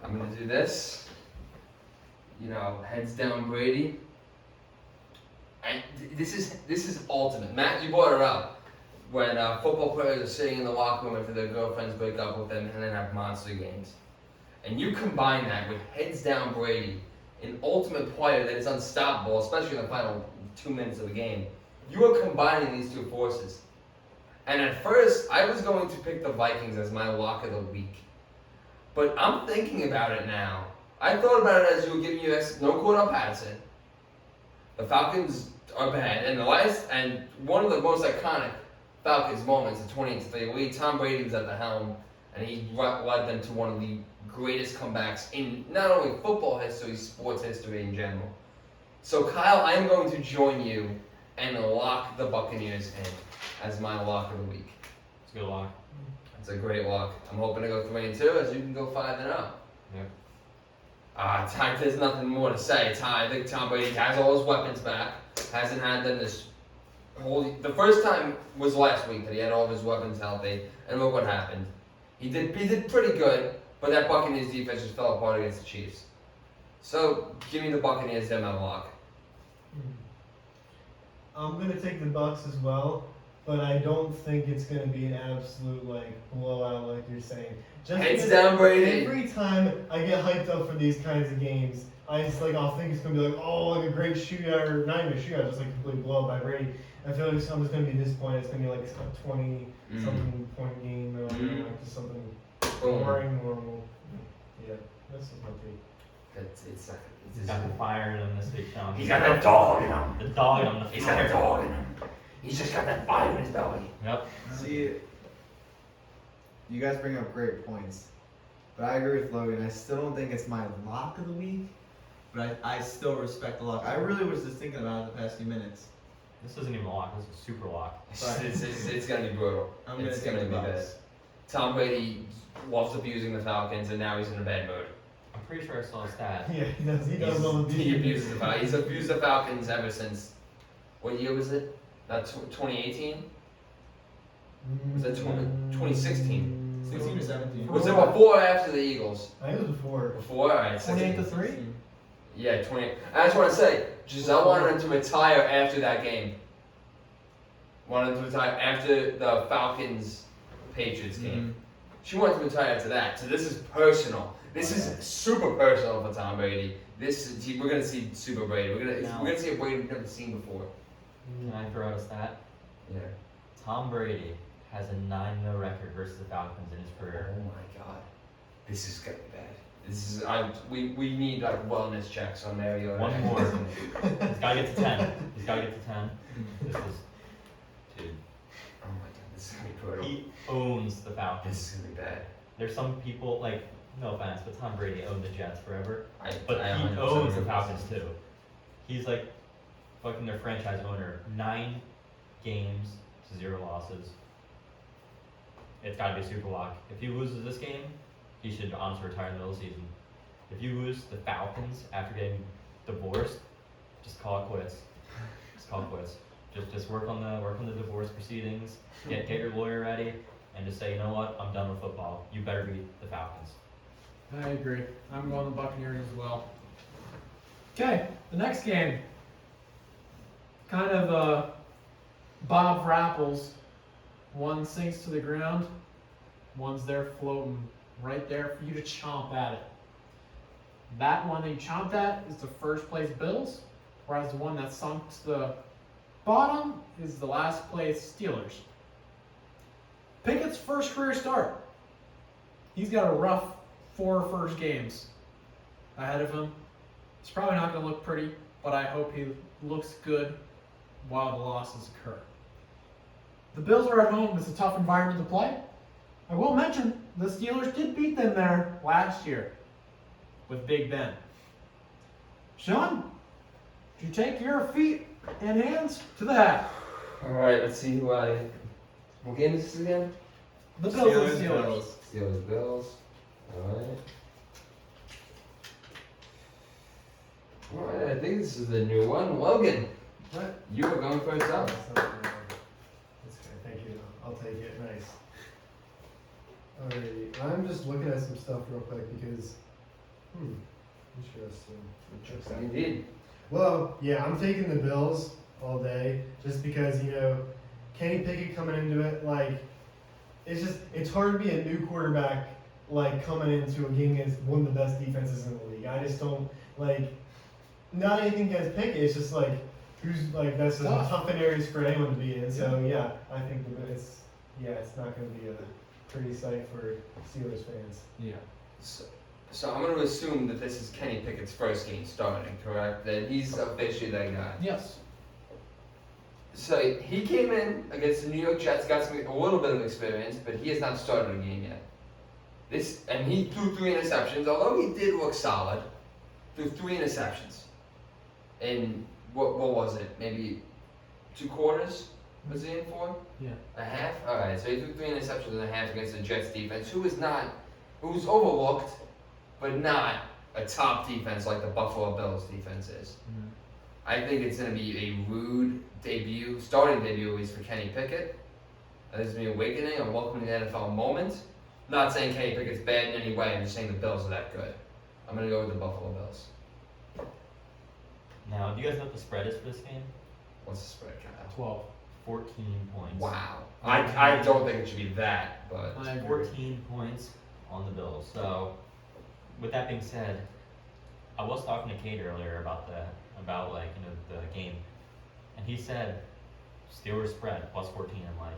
I'm gonna do this. Heads down Brady. And this is ultimate. Matt, you brought it up. When football players are sitting in the locker room after their girlfriends break up with them and then have monster games. And you combine that with heads down Brady, an ultimate player that is unstoppable, especially in the final 2 minutes of the game. You are combining these two forces. And at first, I was going to pick the Vikings as my lock of the week. But I'm thinking about it now. I thought about it as you were giving you no Cordell Patterson. The Falcons are bad, and one of the most iconic Falcons moments, the 28-3 lead, Tom Brady was at the helm, and he led them to one of the greatest comebacks in not only football history, sports history in general. So Kyle, I am going to join you and lock the Buccaneers in as my lock of the week. It's a good lock. It's a great lock. I'm hoping to go 3-2, as you can go 5-0. Yeah. There's nothing more to say. I think Tom Brady has all his weapons back. Hasn't had them the first time was last week that he had all of his weapons healthy, and look what happened. He did pretty good, but that Buccaneers defense just fell apart against the Chiefs. So give me the Buccaneers, they're my lock. I'm gonna take the Bucks as well, but I don't think it's gonna be an absolute blowout like you're saying. Just Heads because down, Brady. Every time I get hyped up for these kinds of games, I'll think it's gonna be a great shootout, or not even a shootout, just complete blowout by Brady. I feel like I'm just gonna be disappointed. It's gonna be a 20 something point game, or just something boring, normal. Yeah, that's just my take. He's got the fire in him this week, Sean. He's got that dog in him. The dog on the He's got a dog in him. He's just got that fire in his belly. Yep. See, you guys bring up great points, but I agree with Logan. I still don't think it's my lock of the week, but I still respect the lock. I really was just thinking about it the past few minutes. This isn't even a lock. This is a super lock. It's gonna be brutal. I'm gonna It's take gonna the be bad. Bucks. Tom Brady loves abusing the Falcons, and now he's in a bad mood. I'm pretty sure I saw a stat. Yeah, he does. He does love abuse. He abuses the Falcons. He's abused the Falcons ever since. What year was it? That's 2018. Was that 2016? 16 or 17. Was it before or after the Eagles? I think it was before. Before, all right. 28-3. Yeah, 20. I just want to say, Giselle wanted him to retire after that game. wanted to retire after the Falcons Patriots game. She wanted to retire after that. So this is personal. This is super personal for Tom Brady. We're gonna see Super Brady. We're gonna see a Brady we've never seen before. Can I throw out a stat? Yeah. Tom Brady has a 9-0 record versus the Falcons in his career. Oh my God. This is gonna be bad. This is we need like wellness checks on Mariota. One more. He's gotta get to 10. He's gotta get to 10. This is, dude. Oh my God, this is gonna be brutal. He owns the Falcons. This is gonna be bad. There's some people like, no offense, but Tom Brady owned the Jets forever. But I he 100% owns the agree. Falcons too. He's like fucking their franchise owner. 9 games, 0 losses. It's gotta be a super lock. If he loses this game, he should honestly retire in the middle of the season. If you lose the Falcons after getting divorced, just call it quits. Just call it quits. Just work on the divorce proceedings. Get your lawyer ready, and just say, you know what, I'm done with football. You better beat the Falcons. I agree. I'm going the Buccaneers as well. Okay, the next game. Kind of Bob Rapples. One sinks to the ground. One's there floating right there for you to chomp at it. That one that you chomped at is the first place Bills, whereas the one that sunk to the bottom is the last place Steelers. Pickett's first career start. He's got a rough 4 first games ahead of him. It's probably not going to look pretty, but I hope he looks good while the losses occur. The Bills are at home. It's a tough environment to play. I will mention the Steelers did beat them there last year with Big Ben. Sean, do you take your feet and hands to the hat? Alright, let's see what game is this again? The Bills and Steelers. Steelers, Bills. Alright. Alright, I think this is the new one. Logan, What? you are going first up. That's okay, thank you. I'll take it. Nice. Alrighty, I'm just looking at some stuff real quick because, interesting. Indeed. Well, yeah, I'm taking the Bills all day just because, Kenny Pickett coming into it, like, it's hard to be a new quarterback, like, coming into a game against one of the best defenses in the league. I just don't, like, not anything against Pickett, it's just like, that's just tough in areas for anyone to be in. So, yeah, I think it's not going to be a pretty sight for Steelers fans. Yeah. So I'm going to assume that this is Kenny Pickett's first game starting, correct? That he's officially that guy. Yes. So he came in against the New York Jets, got a little bit of experience, but he has not started a game yet. And he threw 3 interceptions, although he did look solid. Threw 3 interceptions. And what was it? Maybe 2 quarters was he in for? Yeah. A half? Alright, so he threw 3 interceptions and a half against the Jets defense, who was overlooked, but not a top defense like the Buffalo Bills defense is. I think it's going to be a rude debut, starting debut at least for Kenny Pickett. This is going to be awakening, a welcoming the NFL moment. I'm not saying Kenny Pickett's bad in any way, I'm just saying the Bills are that good. I'm going to go with the Buffalo Bills. Now, do you guys know what the spread is for this game? What's the spread, Kyle? 12. 14 points. Wow. I don't think it should be that, but... I agree. 14 points on the Bills. So, with that being said, I was talking to Kate earlier about the game, and he said Steelers spread plus 14. I'm like,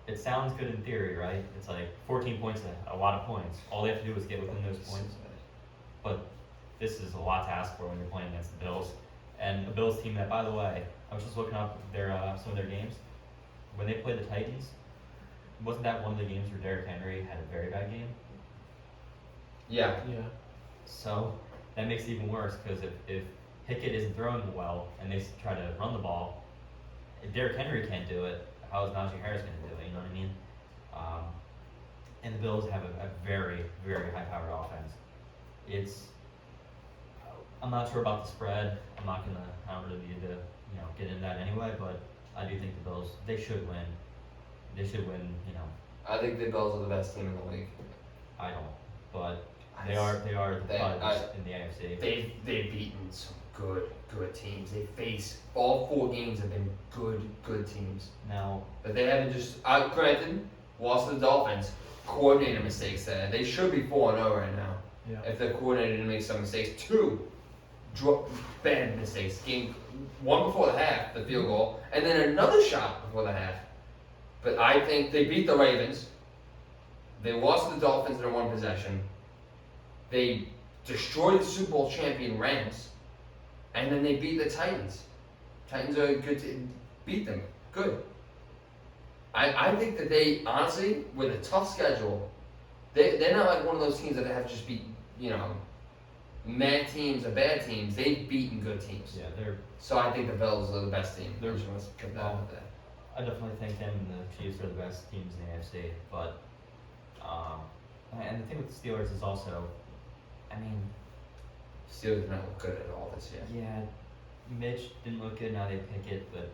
it sounds good in theory, right? It's like 14 points, a lot of points. All they have to do is get within those points. But this is a lot to ask for when you're playing against the Bills, and a Bills team that, by the way, I was just looking up some of their games. When they played the Titans, wasn't that one of the games where Derrick Henry had a very bad game? Yeah. Yeah. So that makes it even worse because if Pickett isn't throwing well and they try to run the ball, if Derrick Henry can't do it, how is Najee Harris going to do it? You know what I mean? And the Bills have a very, very high-powered offense. I'm not sure about the spread. I don't really need to get into that anyway, but I do think the Bills, they should win. They should win, I think the Bills are the best team in the league. I don't. But They are the They- Bucks in the AFC. They've beaten some good teams. They face all 4 games have been good teams. Now, But they haven't just granted lost to the Dolphins. Coordinator mistakes there. They should be 4-0 right now. Yeah. If the coordinator didn't make some mistakes. 2 bad mistakes. Game 1 before the half, the field goal, and then another shot before the half. But I think they beat the Ravens. They lost to the Dolphins in 1 possession. They destroyed the Super Bowl champion Rams, and then they beat the Titans. Titans are a good team. Beat them. Good. I think that they, honestly, with a tough schedule, they're not like one of those teams that have just beat, mad teams or bad teams. They've beaten good teams. yeah, they're. So I think the Bills are the best team. They're- I just want to put that out there. I definitely think them and the Chiefs are the best teams in the AFC. But, and the thing with the Steelers is also, I mean, Steelers did not look good at all this year. yeah, Mitch didn't look good. Now they pick it, but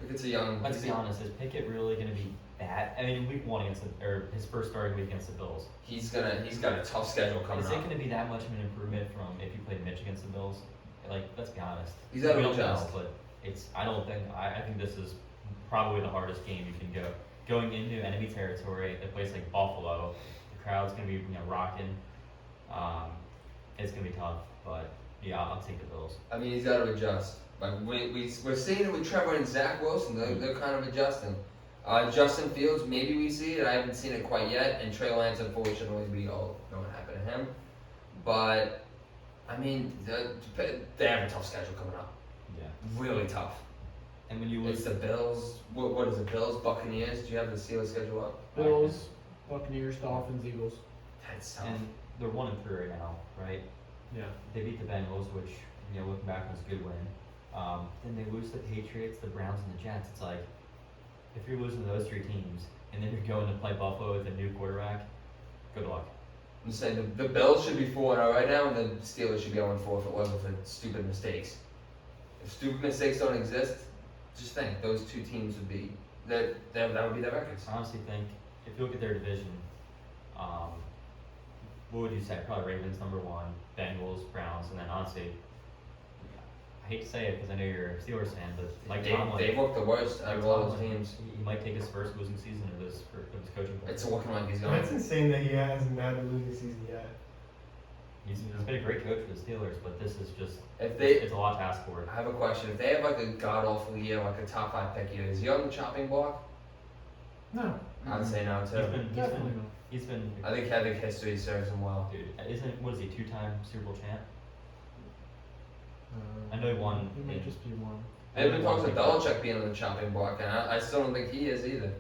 Pick it's a young. let's be honest, is Pickett really going to be bad? I mean, week 1 or his first starting week against the Bills. He's got a tough schedule coming Is it up. going to be that much of an improvement from if you played Mitch against the Bills? Like, let's be honest. He's got to We don't know, adjust. but I think this is probably the hardest game you can go. Going into enemy territory, a place like Buffalo, the crowd's going to be rocking. It's going to be tough, but yeah, I'll take the Bills. I mean, he's got to adjust. Like we're seeing it with Trevor and Zach Wilson. They're kind of adjusting. Justin Fields, maybe we see it. I haven't seen it quite yet. And Trey Lance, unfortunately, we all know what happened to him. But I mean, they have a tough schedule coming up. Yeah. Really tough. And when you look, It's the Bills. What is it? Bills, Buccaneers. Do you have the Steelers schedule up? Bills, Buccaneers, Dolphins, Eagles. That's tough. and they're 1-3 right now, right? Yeah. They beat the Bengals, which looking back was a good win. Then they lose the Patriots, the Browns, and the Jets. It's like if you're losing to those 3 teams and then you're going to play Buffalo with a new quarterback, good luck. I'm saying the Bills should be 4-0 right now, and the Steelers should be 0-4 if it wasn't for stupid mistakes. If stupid mistakes don't exist, just think those 2 teams would be that would be their records. I honestly think if you look at their division, what would you say? Probably Ravens number 1, Bengals, Browns, and then honestly, I hate to say it because I know you're a Steelers fan, but Mike Tomlin, They look the worst out of all those teams. He might take his first losing season of his coaching career. It's looking like he's going. That's insane that he hasn't had a losing season yet. He's been a great coach for the Steelers, but this is just If they, it's a lot to ask for. I have a question. If they have like a god awful year, like a top 5 pick year, is he on the chopping block? No. I'd say no too. Definitely not. He's been I think history serves him well. dude. What is he 2-time Super Bowl champ? I know he won. He might just be one. They've been talking about Belichick being on the chopping block, and I still don't think he is either.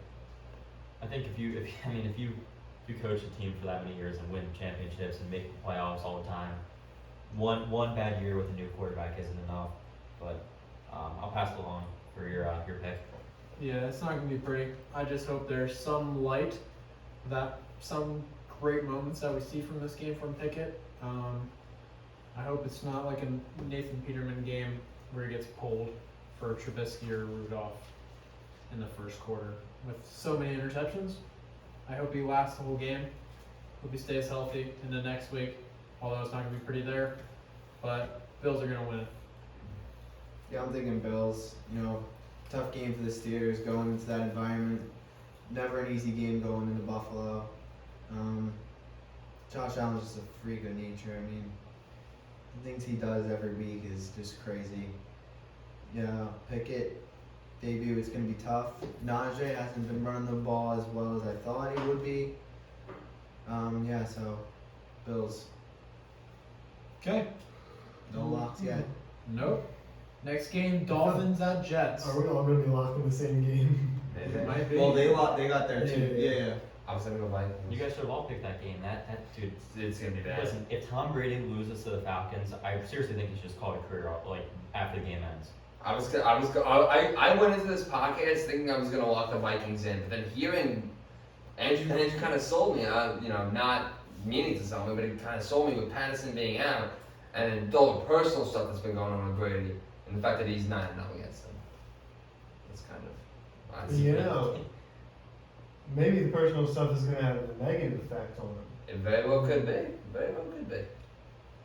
I think if you coach a team for that many years and win championships and make the playoffs all the time, one bad year with a new quarterback isn't enough. But I'll pass it along for your pick. Yeah, it's not gonna be pretty. I just hope there's some light, some great moments that we see from this game from Pickett. I hope it's not like a Nathan Peterman game where he gets pulled for Trubisky or Rudolph in the first quarter with so many interceptions. I hope he lasts the whole game. Hope he stays healthy in the next week, although it's not gonna be pretty there. But Bills are gonna win. Yeah, I'm thinking Bills. Tough game for the Steelers going into that environment. Never an easy game going into Buffalo. Josh Allen's just a freak of nature. I mean, the things he does every week is just crazy. Yeah, Pickett debut is going to be tough. Najee hasn't been running the ball as well as I thought he would be. So Bills. Okay. No locks yet. Nope. Next game, Dolphins at Jets. Are we all going to be locked in the same game? It might be. Well, they got there too. Yeah. Yeah. I was gonna go Vikings. You guys should have all picked that game. That dude. It's gonna be bad. Listen, if Tom Brady loses to the Falcons, I seriously think he should just call it a career like after the game ends. I went into this podcast thinking I was gonna lock the Vikings in, but then hearing Andrew kind of sold me. Not meaning to sell me, but it kind of sold me with Patterson being out, and then all the personal stuff that's been going on with Brady, and the fact that he's 9-0 against them. It's kind of. Yeah. maybe the personal stuff is going to have a negative effect on him. It very well could be. Very well could be.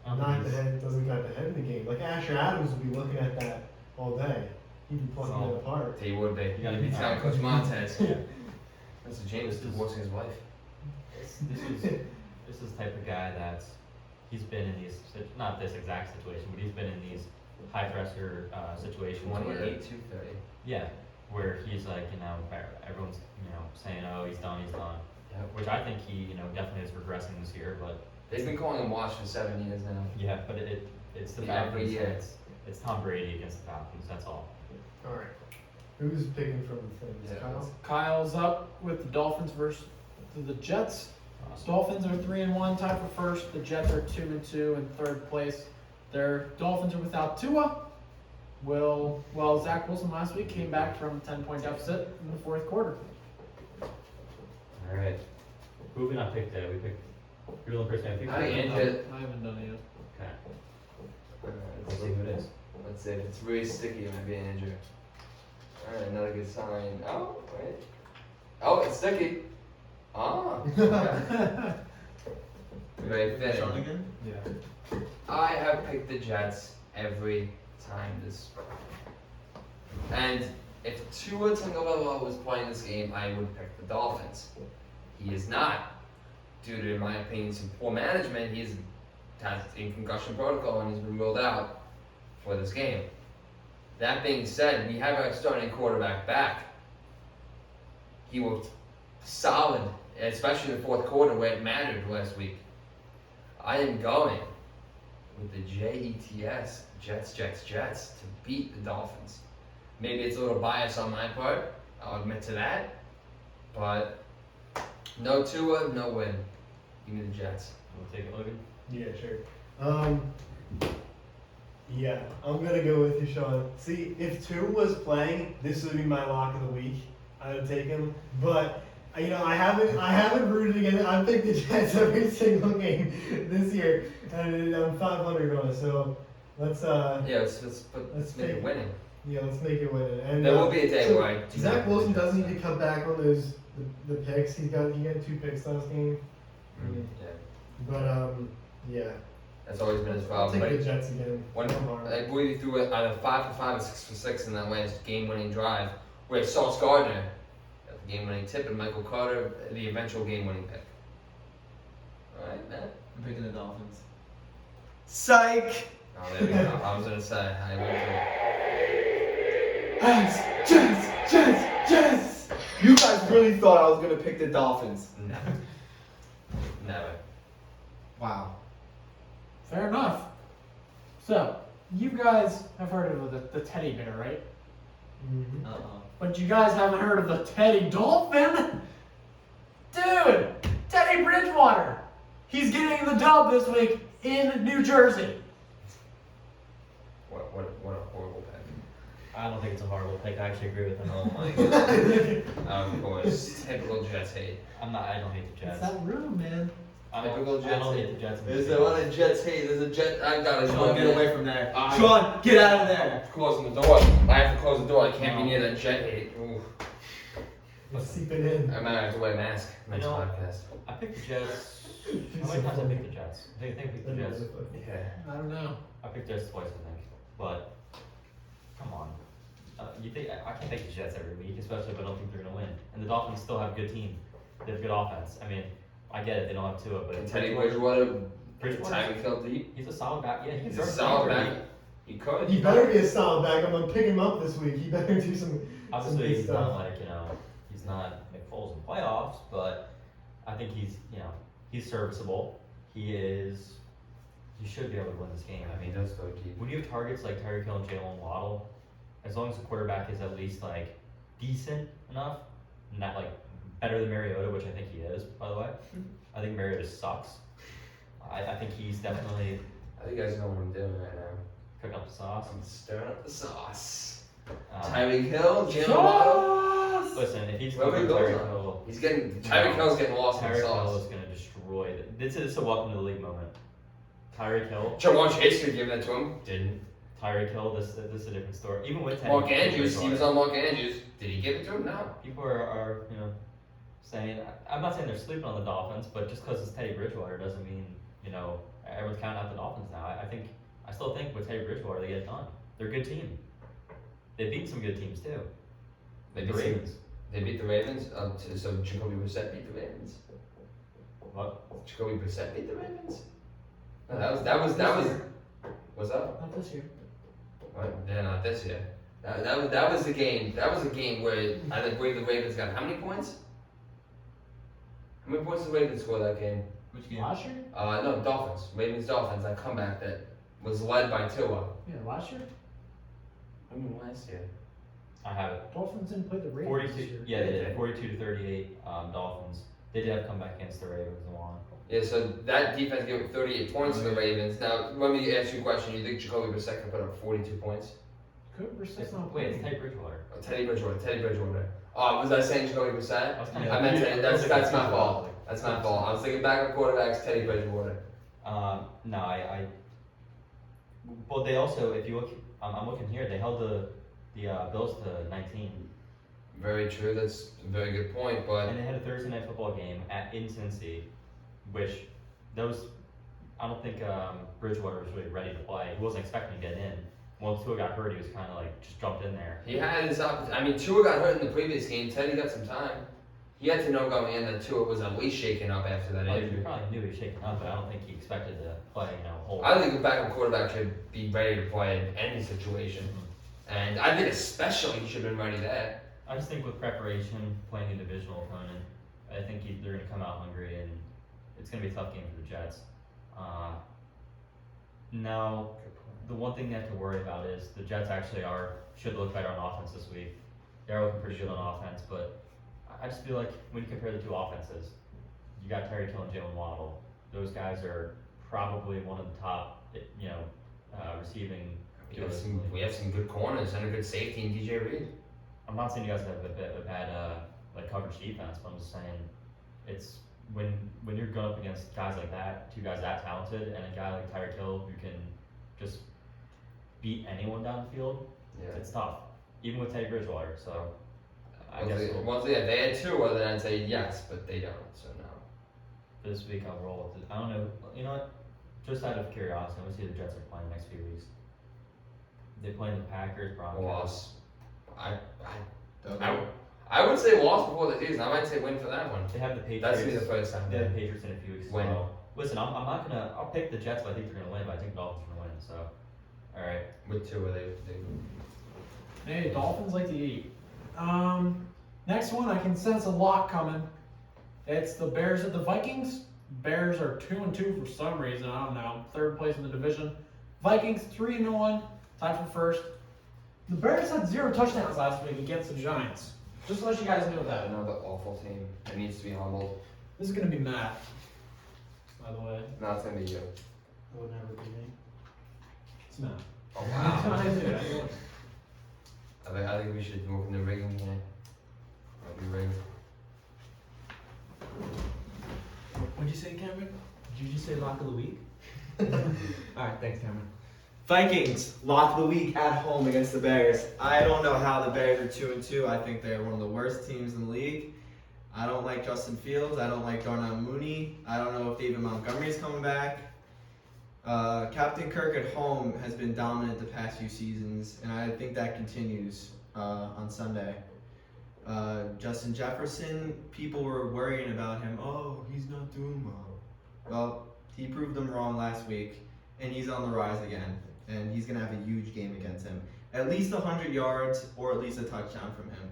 Not the head, doesn't got the head in the game. Like Asher Adams would be looking at that all day. He'd be plucking it apart. He would be. You gotta be telling Coach Montez. Yeah. Mr. James is divorcing his wife. This is the type of guy he's been in these, not this exact situation, but he's been in these high pressure situations where, 28, 230. yeah, where he's like, everyone's, saying, oh, he's done. Yep. Which I think he, definitely is regressing this year, but. They've been calling him Wash for 7 years now. Yeah, but it's the Yeah, Falcons. yeah. It's Tom Brady against the Falcons, that's all. All right. Who's picking from the things? Yeah. Kyle? Kyle's up with the Dolphins versus the Jets. Dolphins are 3-1, tied for first. The Jets are 2-2 in third place. Their Dolphins are without Tua. Zach Wilson last week came back from a 10-point deficit in the fourth quarter. All right. Who have we not picked there? We picked. You're the person I picked. I ain't it. I haven't done it yet. Okay. Let's see who it is. Let's see. If it's really sticky, it might be Andrew. Alright, another good sign. Oh, wait. Oh, it's sticky. Ah. Very Sean fitting. again? Yeah. I have picked the Jets every time this. And if Tua Tagovailoa was playing this game, I would pick the Dolphins. He is not. Due to, in my opinion, some poor management, he's has in concussion protocol and he's been ruled out for this game. That being said, we have our starting quarterback back. He looked solid, especially in the fourth quarter where it mattered last week. I am going with the Jets, Jets, to beat the Dolphins. Maybe it's a little bias on my part, I'll admit to that, but no Tua, no win. Give me the Jets. We'll take it, Logan. Yeah, sure. Yeah, I'm gonna go with you, Sean. See, if Tua was playing, this would be my lock of the week. I would take him, but I haven't rooted against. I picked the Jets every single game this year, and I'm 500 on it. So let's Let's make it winning. Yeah, let's make it win. And There will be a day so where I do Zach not Wilson pick the does need Jets. to come back on the picks. He got 2 picks last game. Yeah, But yeah, that's always been his I'll problem. take But the Jets again. When No harm. I believe he threw it either 5 for 5 or 6 for 6 in that last game-winning drive, where Sauce Gardner got the game-winning tip and Michael Carter the eventual game-winning pick. All right, Matt. I'm picking the Dolphins. Psych! Oh, there we go. I was gonna say I went Jets! You guys really thought I was gonna pick the Dolphins. to never. Never. Wow. Fair enough. So, you guys have heard of the teddy bear, right? Mhm. But you guys haven't heard of the Teddy Dolphin? Dude! Teddy Bridgewater! He's getting the dub this week in New Jersey. What a horrible pick. I don't think it's a horrible pick. I actually agree with him. Oh my god. Of course, typical Jets hate. I don't hate the Jets. It's that room, man. I Typical don't Jets hate hate. the Jets. There's a lot of Jets hate. There's a Jet. I gotta Sean, get away from there. I- Sean, get out of there. Closing the door. I have to close the door. I can't be near that Jet hate. Ooh. Let's seep it in. I might have to wear a mask next You know, podcast. I picked the Jets. How many times I picked the Jets? I think I picked the Jets. Yeah. I don't know. I picked Jets twice, I think. But come on, you think I can pick the Jets every week, especially if I don't think they're gonna win. And the Dolphins still have a good team. They have good offense. I mean, I get it. They don't have Tua, but And Teddy Bridgewater, Bridgewater- Tyreek Hill deep. he's a solid back. Yeah, he can He's throw a it solid pretty back. good. He could. He better be a solid back. I'm gonna pick him up this week. He better do some Obviously, good he's stuff. not like he's not Nick Foles in playoffs, but I think he's he's serviceable. He should be able to win this game. I mean, does go deep. when you have targets like Tyreek Hill and Jalen Waddle, as long as the quarterback is at least like decent enough, not like better than Mariota, which I think he is, by the way. I think Mariota sucks. I think he's definitely I think you guys know what I'm doing right now. cooking up the sauce. I'm stirring up the sauce. Um, Tyreek Hill, Jalen Waddle. Listen, if he's Whoever cooking he goes Tyreek on. Hill, He's getting Tyreek Hill's getting lost in the Tyreek Hill sauce. is going to destroy it. This is a welcome to the league moment. Tyreek Hill Jamar Chase could give that to him. didn't. Tyreek Hill, this is a different story. Even with Teddy Mark Andrews, he Bridgewater, was on Mark Andrews. Did he give it to him? No. people are saying, I'm not saying they're sleeping on the Dolphins, but just because it's Teddy Bridgewater doesn't mean, everyone's counting out the Dolphins now. I still think with Teddy Bridgewater, they get it done. They're a good team. They beat some good teams too. They The beat Ravens. They beat the Ravens. So Jacoby Brissett beat the Ravens. What? Jacoby Brissett beat the Ravens. No, that was. What's up? Not this year. What? Yeah, not this year. That was the game. That was a game where I think the Ravens got how many points? How many points did the Ravens score that game? Which game? Last year? No, Dolphins. Ravens Dolphins. That comeback that was led by Tua. Yeah, last year. I mean last year. I have it. Dolphins didn't play the Ravens this 42. year. Yeah, they did. 42-38. Dolphins. They did have come back against the Ravens and won. Yeah, so that defense gave up 38 points to the Ravens. Now, let me ask you a question. You think Jacoby Brissett can put up 42 points? Could Brissett's not Wait, it's playing. Teddy Bridgewater. Oh, Teddy Bridgewater. Oh, was I saying Jacoby Brissett? I was I meant Teddy. That's my fault. That's my fault. I was thinking backup quarterbacks, Teddy Bridgewater. No, well, they also, if you look, I'm looking here, they held the Bills to 19. Very true. That's a very good point. But And they had a Thursday night football game in Cincy, which I don't think Bridgewater was really ready to play. He wasn't expecting to get in. Once Tua got hurt, he was kind of like just jumped in there. he had his opportunity. I mean, Tua got hurt in the previous game. Teddy got some time. He had to know going in that Tua was at least shaken up after that Well, he injury. probably knew he was shaking up, but I don't think he expected to play, whole. I think a backup quarterback should be ready to play in any situation. And I think especially he should have been ready there. I just think with preparation, playing a divisional opponent, I think they're going to come out hungry, and it's going to be a tough game for the Jets. Now, the one thing they have to worry about is the Jets actually should look better on offense this week. They're looking pretty good on offense, but I just feel like when you compare the two offenses, you got Terry Hill and Jalen Waddle. Those guys are probably one of the top, receiving. We have some good corners and a good safety in DJ Reed. I'm not saying you guys have a bad coverage defense, but I'm just saying it's when you're going up against guys like that, two guys that talented, and a guy like Tyreek Hill who can just beat anyone down the field. Yeah. It's tough, even with Teddy Bridgewater. So I Once guess they had Tua, then I'd say yes, but they don't. So no. for this week I'll roll with it. I don't know. You know what? Just out of curiosity, I want to see the Jets are playing the next few weeks. They playing the Packers, Broncos. Loss. Okay. I would say loss before the season. I might say win for that one. They have the Patriots. That's gonna be the first time. They have the Patriots in a few weeks as Win. well. Listen, I'm not gonna. I'll pick the Jets, but I think they're gonna win. But I think the Dolphins are gonna win. So, all right. With Tua, they Hey, Dolphins like to eat. Next one, I can sense a lock coming. It's the Bears at the Vikings. Bears are 2-2 for some reason. I don't know. Third place in the division. Vikings 3-1, tied for first. The Bears had 0 touchdowns last week against the Giants. Just to let you guys know that. another awful team that needs to be humbled. This is gonna be Matt, by the way. No, it's gonna be you. It would never be me. It's Matt. Oh That's what wow. I do. I do. I think we should work in the rigging here. That'd be rigged. What'd you say, Cameron? Did you just say lock of the week? Alright, thanks, Cameron. Vikings, lock of the week at home against the Bears. I don't know how the Bears are 2-2. I think they're one of the worst teams in the league. I don't like Justin Fields. I don't like Darnell Mooney. I don't know if David Montgomery's coming back. Captain Kirk at home has been dominant the past few seasons, and I think that continues on Sunday. Justin Jefferson, people were worrying about him. Oh, he's not doing well. Well, he proved them wrong last week, and he's on the rise again. And he's going to have a huge game against him. At least 100 yards or at least a touchdown from him.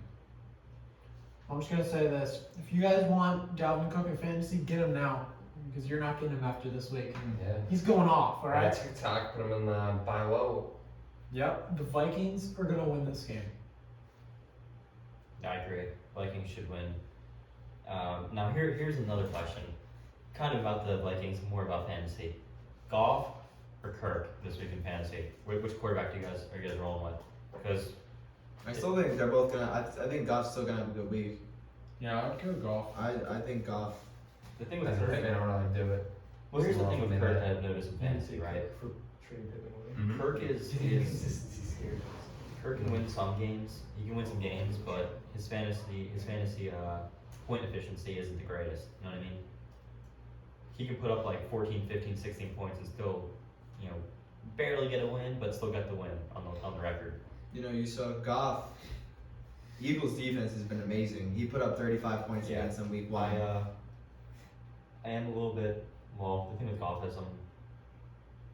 I'm just gonna say this: if you guys want Dalvin Cook in fantasy, get him now, because you're not getting him after this week. Yeah. He's going off. All right. TikTok, put him in the buy low. Yep. The Vikings are gonna win this game. I agree. Vikings should win. Now here's another question, kind of about the Vikings, more about fantasy. Goff or Kirk this week in fantasy? Which quarterback are you guys rolling with? Because I still think they're both going to, I think Goff's still going to have a good week. Yeah, I'd go golf. I think Goff. the thing with That's Kirk, if they don't really do it. well, here's the thing with Maybe Kirk that. that I've noticed in fantasy, right? For trading Pippen away. Kirk is Kirk can win some games. He can win some games, but his fantasy point efficiency isn't the greatest. You know what I mean? He can put up like 14, 15, 16 points and still, you know, barely get a win, but still get the win on the record. You know, you saw Goff. Eagles defense has been amazing. He put up 35 points Yeah. against them week one. I am a little bit, well, the thing with Goff is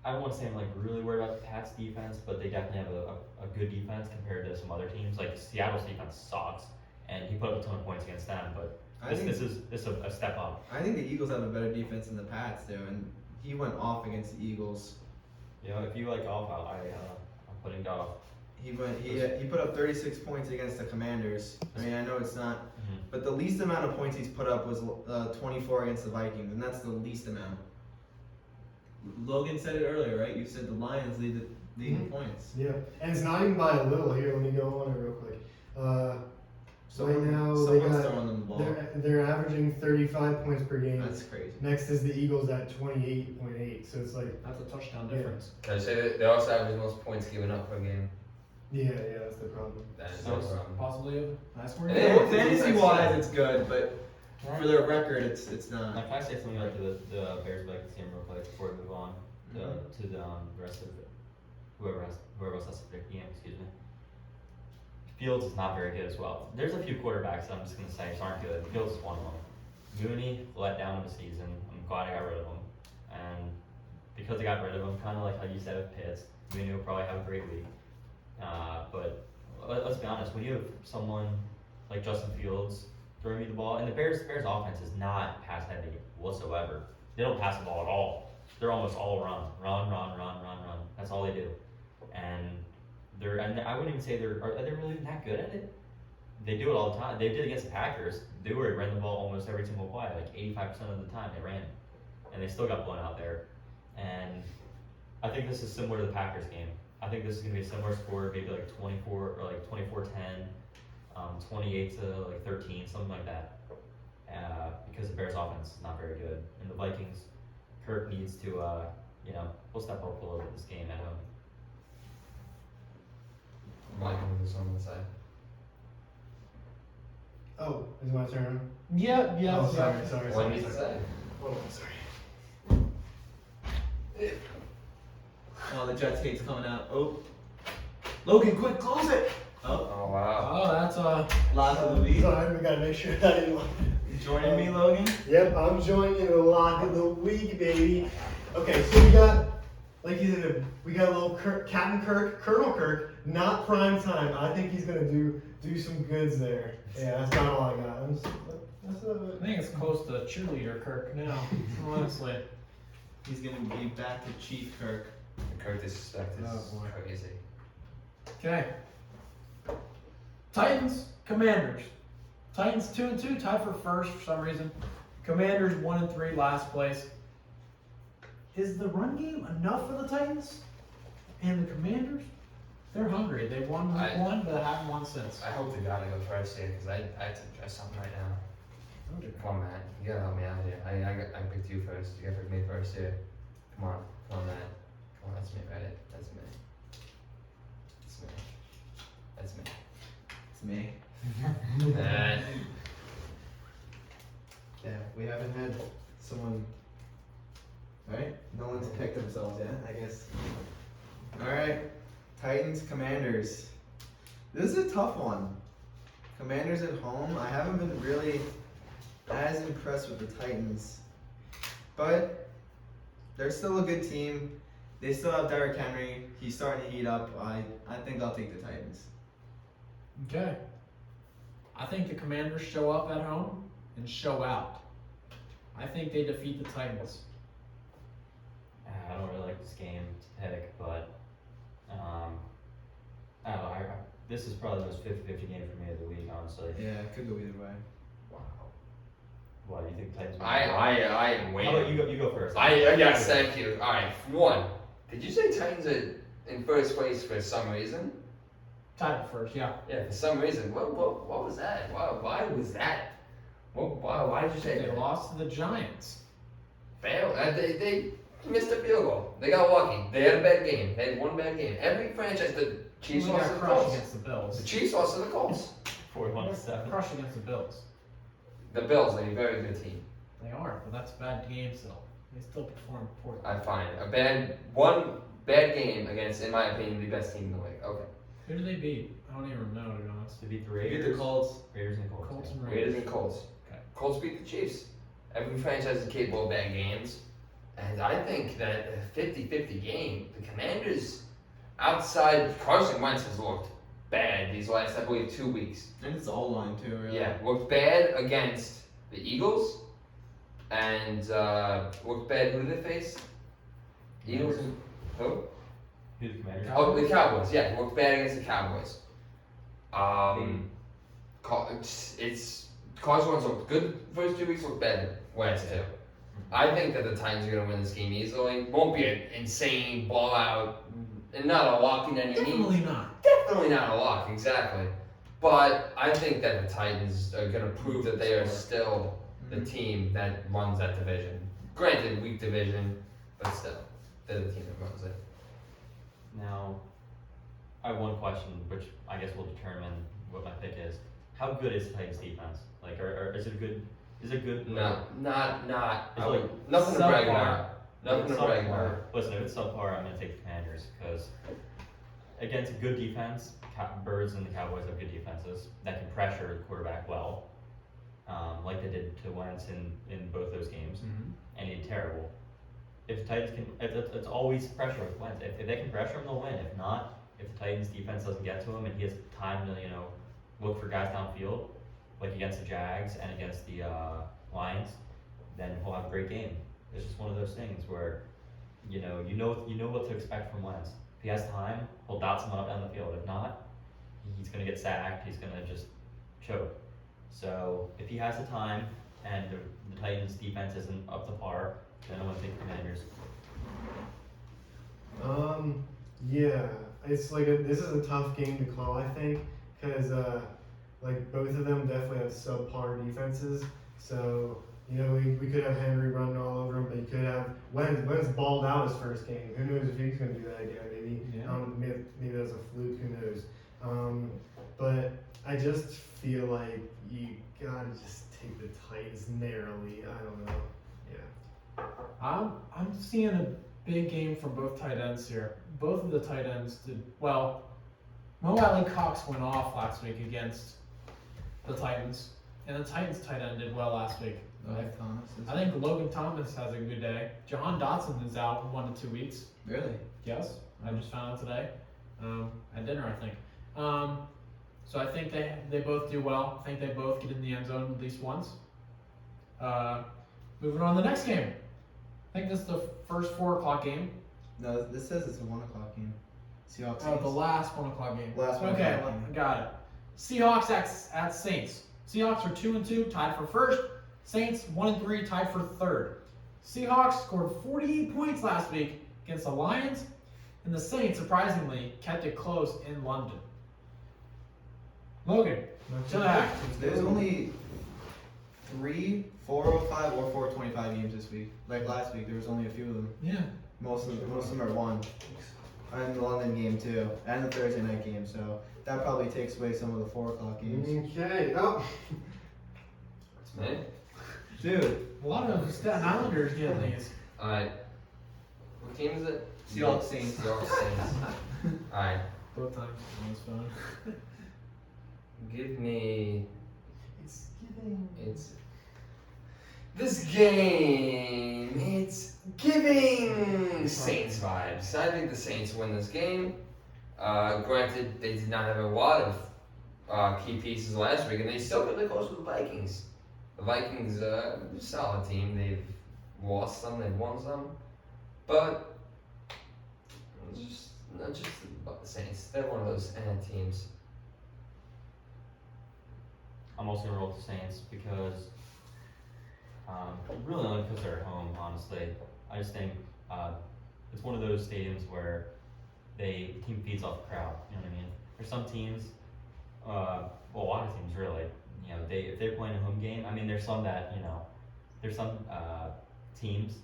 I don't want to say I'm like really worried about the Pats defense, but they definitely have a good defense compared to some other teams. Like Seattle's defense sucks, and he put up a ton of points against them, but this is a step up. I think the Eagles have a better defense than the Pats do, and he went off against the Eagles. You know, if you like Goff, I'm putting Goff. He put up 36 points against the Commanders. I mean, I know it's not, but the least amount of points he's put up was 24 against the Vikings, and that's the least amount. Logan said it earlier, right? You said the Lions lead in points. Yeah, and it's not even by a little. Here, let me go on it real quick. Right now, Someone's throwing them the ball. they're averaging 35 points per game. That's crazy. Next is the Eagles at 28.8. So it's like, That's a touchdown difference. Can I say that they also average the most points given up per game? yeah, that's the problem. That is That no was problem. possibly a nice word. Yeah. Fantasy-wise, it's good, but for their record, it's not. Now, can I say something about the Bears Vikings game real quick before we move on to the rest of whoever else has to pick the game? Excuse me. Fields is not very good as well. There's a few quarterbacks that I'm just gonna say aren't good. Fields is one of them. Mooney let down of the season. I'm glad I got rid of him, and because I got rid of him, kind of like how you said with Pitts, Mooney will probably have a great week. But let's be honest, when you have someone like Justin Fields throwing you the ball, and the Bears offense is not pass heavy whatsoever. They don't pass the ball at all. They're almost all run. That's all they do. And I wouldn't even say are they really that good at it? They do it all the time. They did it against the Packers. They ran the ball almost every single play, like 85% of the time they ran, and they still got blown out there. And I think this is similar to the Packers game. I think this is gonna be a similar score, maybe like 24 or like 24-10, 28 to like 13, something like that. Because the Bears offense is not very good, and the Vikings, Kirk needs to, we'll step up a little bit this game at home. Mike, who's on the side? Oh, is my turn? Yeah. Oh, sorry. What needs to say? Hold on, sorry. Oh, the Jets hate's coming out. Oh, Logan, quick, close it. Oh, Oh wow. Oh, that's lock of the week. Sorry, we gotta make sure that I didn't. Joining me, Logan. Yep, I'm joining the lock of the week, baby. Okay, so we got, like you said, we got a little Captain Kirk, Colonel Kirk, not prime time. I think he's gonna do some goods there. Yeah, that's not all I got. I think it's close to cheerleader Kirk now, honestly. He's gonna be back to Chief Kirk. The Kirk disrespect is Oh, boy. crazy. Okay. Titans, Commanders. Titans 2-2, tied for first for some reason. Commanders 1-3, last place. Is the run game enough for the Titans and the Commanders? They're hungry. They won week one, but haven't won since. I hope to God I go first here because I have to address something right now. Come on, man. You gotta help me out here. I picked you first. You gotta pick me first here. Come on, man. Come on, that's me, right? That's me. That's me. It's me. And Yeah, we haven't had someone. Right? No one's picked themselves yet, I guess. Alright. Titans, Commanders. This is a tough one. Commanders at home. I haven't been really as impressed with the Titans. But they're still a good team. They still have Derrick Henry. He's starting to heat up. I think I'll take the Titans. Okay. I think the Commanders show up at home and show out. I think they defeat the Titans. I don't really like this game to pick, but I don't know. This is probably the most 50-50 game for me of the week, honestly. Yeah, it could go either way. wow. What do you think Titans? I am How waiting. about you go first? Yes, thank you. All right, one. Did you say Titans are in first place for some reason? Tied for first, yeah. Yeah, for some reason. What was that? Why was that? Why did you say They that? lost to the Giants. Fail. They missed a field goal. They got lucky. They had a bad game. They had one bad game. Every franchise, the Chiefs We lost got to the crushed Colts. against the Bills. The Chiefs lost to the Colts. 41-7. Crushed against the Bills. The Bills are a very good team. They are, but that's a bad game still. They still perform poorly. I find one bad game against, in my opinion, the best team in the league. Okay. Who do they beat? I don't even know, to be honest. To beat the Beat Raiders. the Colts. Raiders and Colts. Colts yeah. and Raiders and Colts. Okay. Colts beat the Chiefs. Every franchise is capable of bad games. And I think that a 50-50 game, the Commanders, outside Carson Wentz, has looked bad these last, I believe, 2 weeks. And it's the O-line too, really. Yeah, looked bad against the Eagles, and looked bad. Who did they face? Eagles and who? Who the Commanders? Oh, the Cowboys. Yeah, looked bad against the Cowboys. It's Carson Wentz looked good first 2 weeks, looked bad last two. I think that the Titans are going to win this game easily. Won't be an insane blowout, and not a lock in any means. Definitely not. Definitely not a lock, exactly. But I think that the Titans are going to prove that they are still the team that runs that division. Granted, weak division, but still, they're the team that runs it. Now, I have one question, which I guess will determine what my pick is. How good is the Titans defense? Like, is it good? Is it good? No, not. It's I would, like nothing to brag subpar. about. Nothing to brag about. Listen, if it's subpar, I'm gonna take the Commanders because against a good defense, Birds and the Cowboys have good defenses that can pressure the quarterback well, like they did to Wentz in both those games, and he did terrible. If the Titans can, it's always pressure with Wentz. If they can pressure him, they'll win. If not, if the Titans defense doesn't get to him and he has time to look for guys downfield, like against the Jags and against the Lions, then he'll have a great game. It's just one of those things where, you know what to expect from Wentz. If he has time, he'll dot someone up down the field. If not, he's gonna get sacked. He's gonna just choke. So if he has the time and the Titans defense isn't up to par, then I'm gonna take the Commanders. Yeah, it's like this is a tough game to call, I think, because like both of them definitely have subpar defenses. So we could have Henry running all over him, but you could have Wentz balled out his first game. Who knows if he's going to do that again? Maybe maybe that's a fluke. Who knows? But I just feel like you gotta just take the Titans narrowly. I don't know. Yeah. I'm seeing a big game from both tight ends here. Both of the tight ends did well. Mo Alley Cox went off last week against the Titans, and the Titans tight end did well last week. I think Logan Thomas has a good day. Jahan Dotson is out 1 to 2 weeks. Really? Yes, I just found out today at dinner, I think. So I think they both do well. I think they both get in the end zone at least once. Moving on to the next game. I think this is the first 4 o'clock game. No, this says it's a 1 o'clock game. Seahawks. Oh, the last 1 o'clock game. Last 1 Okay, o'clock game. got it. Seahawks at Saints. Seahawks are 2-2, tied for first. Saints 1-3, tied for third. Seahawks scored 48 points last week against the Lions, and the Saints surprisingly kept it close in London. Logan, Jack. There's only 3 405 or 425 games this week. Like last week, there was only a few of them. Yeah. Most of them are 1. And the London game too, and the Thursday night game. So that probably takes away some of the 4 o'clock games. Okay. Oh. It's me. Dude, A lot of Staten Islanders get these. Alright. What team is it? Seahawks Saints. Seahawks Saints. Alright. Both times on his phone. Give me. It's giving. It's. This game. It's giving Saints vibes. I think the Saints win this game. Granted, they did not have a lot of key pieces last week, and they still got close with the Vikings. The Vikings are a solid team. They've lost some, they've won some, but not just about the Saints. They're one of those teams. I'm also gonna roll with the Saints because, really only because they're at home, honestly. I just think it's one of those stadiums where the team feeds off the crowd. You know what I mean? There's some teams, well, a lot of teams really. If they're playing a home game, I mean, there's some that there's some teams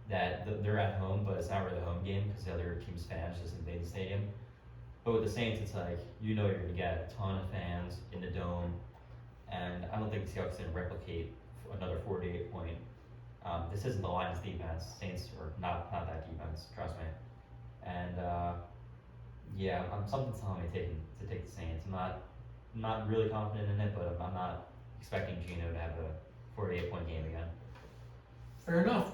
that they're at home, but it's not really a home game because the other team's fans just invade the stadium. But with the Saints, it's like you're gonna get a ton of fans in the dome. and I don't think the Seahawks can replicate another 48 point. This isn't the Lions defense. Saints are not that defense, trust me. And yeah, something's telling me to take the Saints. I'm not really confident in it, but I'm not expecting Geno to have a 48-point game again. Fair enough.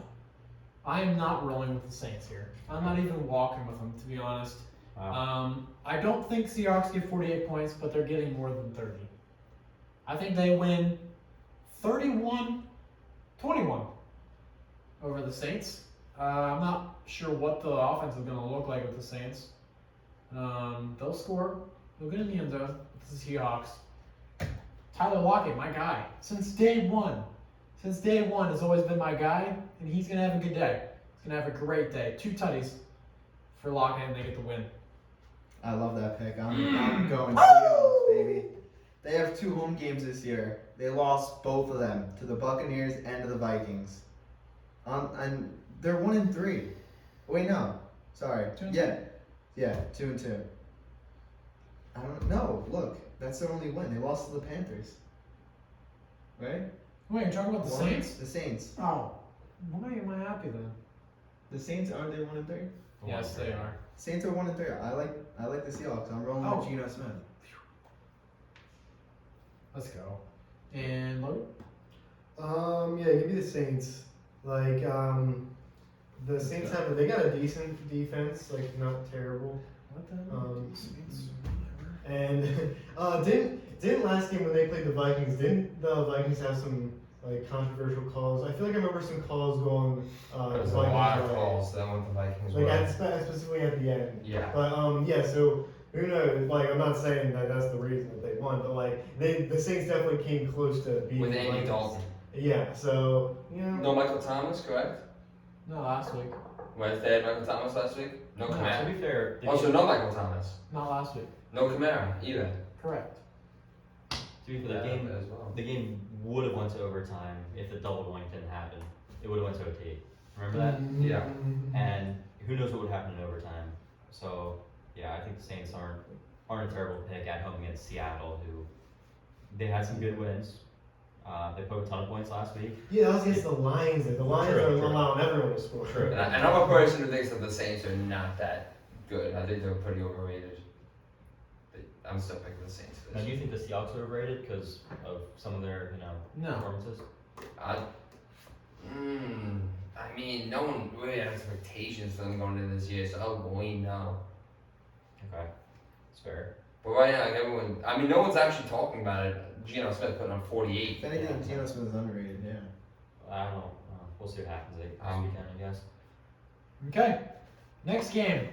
I am not rolling with the Saints here. I'm not even walking with them, to be honest. Wow. I don't think Seahawks get 48 points, but they're getting more than 30. I think they win 31-21 over the Saints. I'm not sure what the offense is going to look like with the Saints. They'll score. They'll get in the end zone with the Seahawks. Tyler Lockett, my guy, since day one. Since day one has always been my guy, and he's going to have a good day. He's going to have a great day. 2 tutties for Lockett, and they get the win. I love that pick. I'm going Seahawks, baby. They have 2 home games this year. They lost both of them to the Buccaneers and to the Vikings. And they're 1-3. Wait, no. Sorry. 2-2. Yeah, 2-2. I don't know. Look, that's their only win. They lost to the Panthers. Right? Wait, you're talking about the Saints? The Saints. Oh, why am I happy then? The Saints, aren't they 1-3? Yes, they are. Saints are 1-3. I like the Seahawks. I'm rolling with Geno Smith. Let's go. And Logan? Yeah, give me the Saints. Like, the Saints they got a decent defense, like not terrible. What the hell? Saints? And didn't last game when they played the Vikings, didn't the Vikings have some like controversial calls? I feel like I remember some calls going. There's a Vikings lot of way. calls that went the Vikings Like way. specifically at the end. Yeah. But yeah, so who knows? Like I'm not saying that that's the reason that they won, but like the Saints definitely came close to beating With the Andy Vikings. Dalton. Yeah, so you know. No Michael Thomas, correct? No, last week. Wednesday had Michael Thomas last week? No No, To Kamara. be fair, Also, no Michael Thomas. Not last week. No Kamara either. Correct. to be fair, As well. the game would have went to overtime if the double doink didn't happen. It would have went to OT. Remember that? Yeah. And who knows what would happen in overtime. So yeah, I think the Saints aren't a terrible pick at home against Seattle, who they had some good wins. They put a ton of points last week. Yeah, that was against the Lions. The Lions True, are true. allowing everyone to score. True. And I'm a person who thinks that the Saints are not that good. I think they're pretty overrated. I'm still picking the Saints for Now, this. do you think the Seahawks are overrated because of some of their No. performances? I mean, no one really had expectations for them going into this year, so I'll go no. Okay, it's fair. But right now, like no one's actually talking about it. Geno Smith putting on 48. If anything, Geno Smith is underrated. Yeah. I don't know. We'll see what happens this Um, weekend, I guess. Okay. Next game.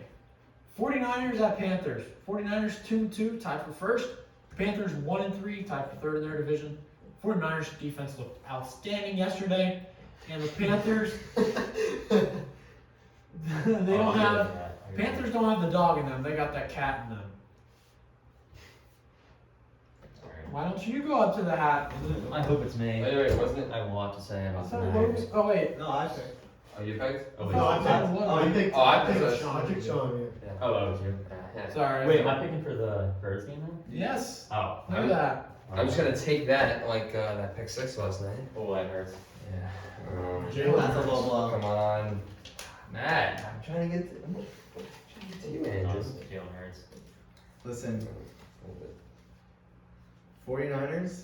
49ers at Panthers. 49ers 2-2, tied for first. Panthers 1-3, tied for third in their division. 49ers defense looked outstanding yesterday. And the Panthers, Panthers don't have the dog in them. They got that cat in them. Alright. Why don't you go up to the hat? I hope it's me. Wait, wasn't it? I have a lot to say I about the thought Niners. Logan- Oh wait. No, I picked. Oh, you picked? Oh, I wait. No, I thought picked. that was- Oh, you picked. Oh, I picked Sean. I picked Sean. Yeah. Oh, that was you. Yeah. Sorry. Wait, am I picking for the Birds game then? Yes. Oh. Look at that. I'm just gonna take that like that pick 6 last night. Oh, that hurts. Yeah. That's a low blow. Come on, Matt. I'm trying to get. You man, No, just. Jalen Hurts. Listen, 49ers,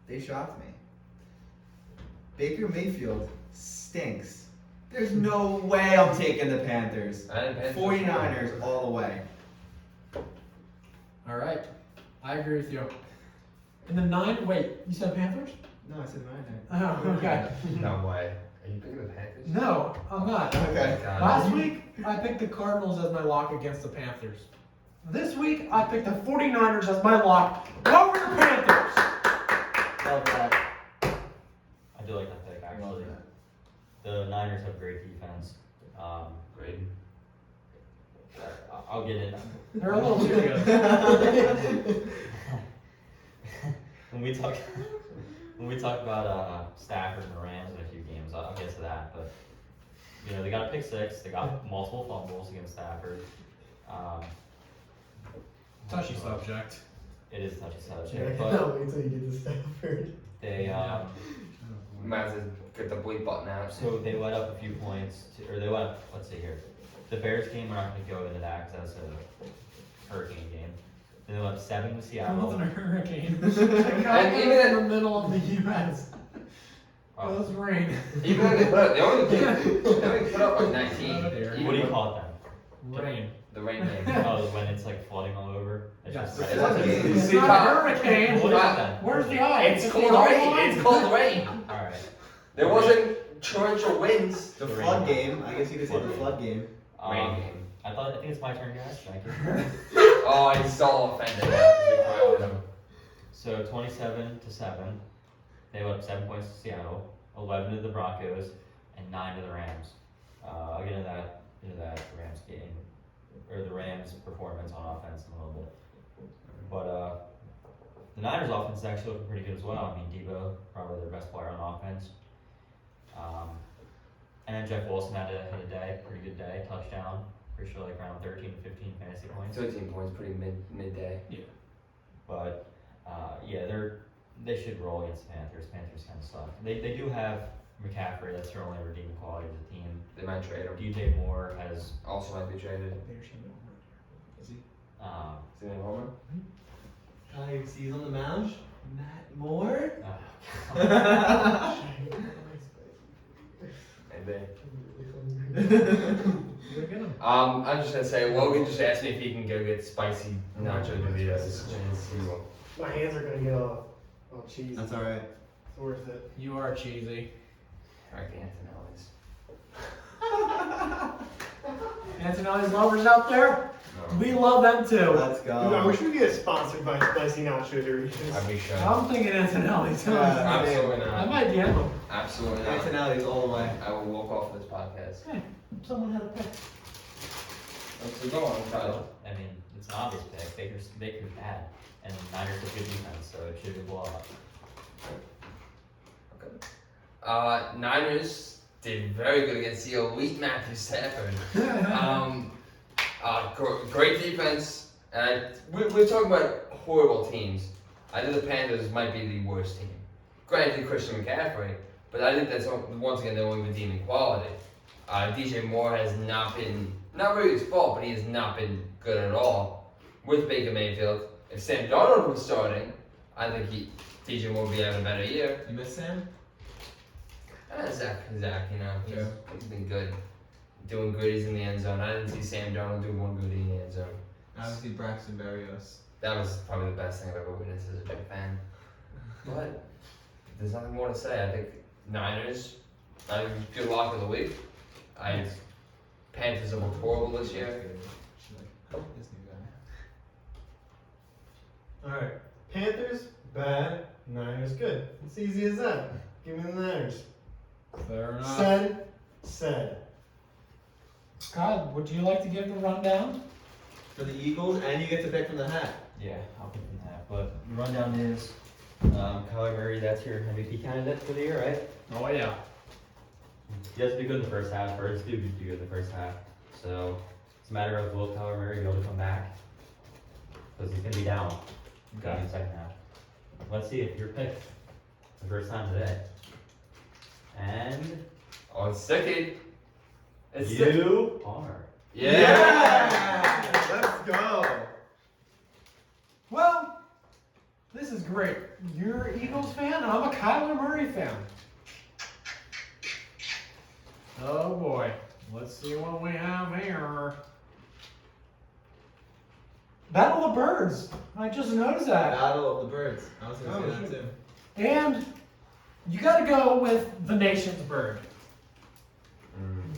they shocked me. Baker Mayfield stinks. There's no way I'm taking the Panthers. 49ers all the way. All right. I agree with you. In the 9, wait, you said Panthers? No, I said 9. Oh, okay. No way. Are you picking the Panthers? No, I'm not. Okay. God. Last week, I picked the Cardinals as my lock against the Panthers. This week, I picked the 49ers as my lock over the Panthers. Love that. I do like that pick, Love actually. that. The Niners have great defense. Great. I'll get it. They're a little too good. when we talk about Stafford and the Rams in a few games, I'll get to that. But you know, they got a pick 6. They got multiple fumbles against Stafford. Touchy subject. It is a touchy I subject, cannot but wait till you get to Stafford. they Might as well get the bleep button out. so they let up a few points, or they let up, let's see here. The Bears game, we're not going to go into that because that's a hurricane game. Then they let up 7 with It Seattle. wasn't a hurricane. And Chicago even is in- in the middle of the U.S. Oh, It was rain. Even when they put up, they only put up like 19. Oh, dear. Even what do you when- call it Rain. The rain game. then? Oh, when it's like flooding all over? It's Yes. just It's not a game. It's See, not Kyle- a hurricane. What is it then? Where's the eye? It's the called eye rain. line? It's called rain. Alright. There wasn't torrential winds. The The flood rain. game. I guess you could say the flood game. Rain game. I think it's my turn, guys. Thank you. Oh, he's so offended now. 'Cause we cried with him. So 27-7. They let up 7 points to Seattle, 11 to the Broncos, and 9 to the Rams. I'll get into that Rams game, or the Rams performance on offense in a little bit. But the Niners offense is actually looking pretty good as well. I mean, Debo, probably their best player on offense. And Jeff Wilson had a day, pretty good day, touchdown. Pretty sure like around 13 to 15 fantasy points. 13 points, pretty midday. But yeah, they should roll against the Panthers. Panthers kind of suck. They do have McCaffrey. That's their only redeeming quality of the team. They might trade him. DJ Moore has Also might be traded. Is he? Is he in Homer? He's on the mound. Matt Moore. Maybe. Look at him. I'm just gonna say, Logan just asked me if he can go get spicy nacho Doritos. He will. My hands are gonna get all cheesy. That's all right. It's worth it. You are cheesy. Alright, the Antonellis. Antonelli's lovers out there, No. we love them too. Let's Dude, I go. wish we could get sponsored by Spicy Nacho Doritos. We should. I'm thinking Antonelli too. Yeah. Absolutely I not. might DM him. Absolutely not. Antonelli's all the way. I will walk off this podcast. Hey, someone had a pick. So go on, Tyler. I mean, it's an obvious pick. Baker's bad, and the Niners have good defense, so it should be a blowout. Niners did very good against the elite Matthew Stafford. Great defense. We're talking about horrible teams. I think the Panthers might be the worst team. Granted, Christian McCaffrey, but I think that's once again their only redeeming quality. DJ Moore has not been, not really his fault, but he has not been good at all with Baker Mayfield. If Sam Darnold was starting, I think DJ Moore would be having a better year. You miss Sam? Zach, you know, Yeah. he's been good. Doing goodies in the end zone. I didn't see Sam Darnold do one goodie in the end zone. Obviously Braxton Berrios. That was probably the best thing I've ever witnessed as a Jet fan. But there's nothing more to say. I think Niners, good luck of the week. Panthers have looked horrible this year. This new guy. Alright. Panthers, bad. Niners, good. It's easy as that. Give me the Niners. Fair enough. Said. Kyle, would you like to give the rundown? For the Eagles, and you get to pick from the hat. Yeah, I'll pick from that. But the rundown is Kyler Murray. That's your MVP candidate for the year, right? Oh yeah. He has to do good in the first half. Birds do good in the first half. So it's a matter of will Kyler Murray be able to come back? Because he's going to be down in the second half. Let's see if you're picked the first time today. And Oh, it's sticky. It's sticky. you are. Yeah! Let's go. Well, this is great. You're an Eagles fan, and I'm a Kyler Murray fan. Oh boy. Let's see what we have here. Battle of the Birds. I just noticed that. Battle of the Birds. I was gonna Oh, say that too. And you gotta go with the nation's bird.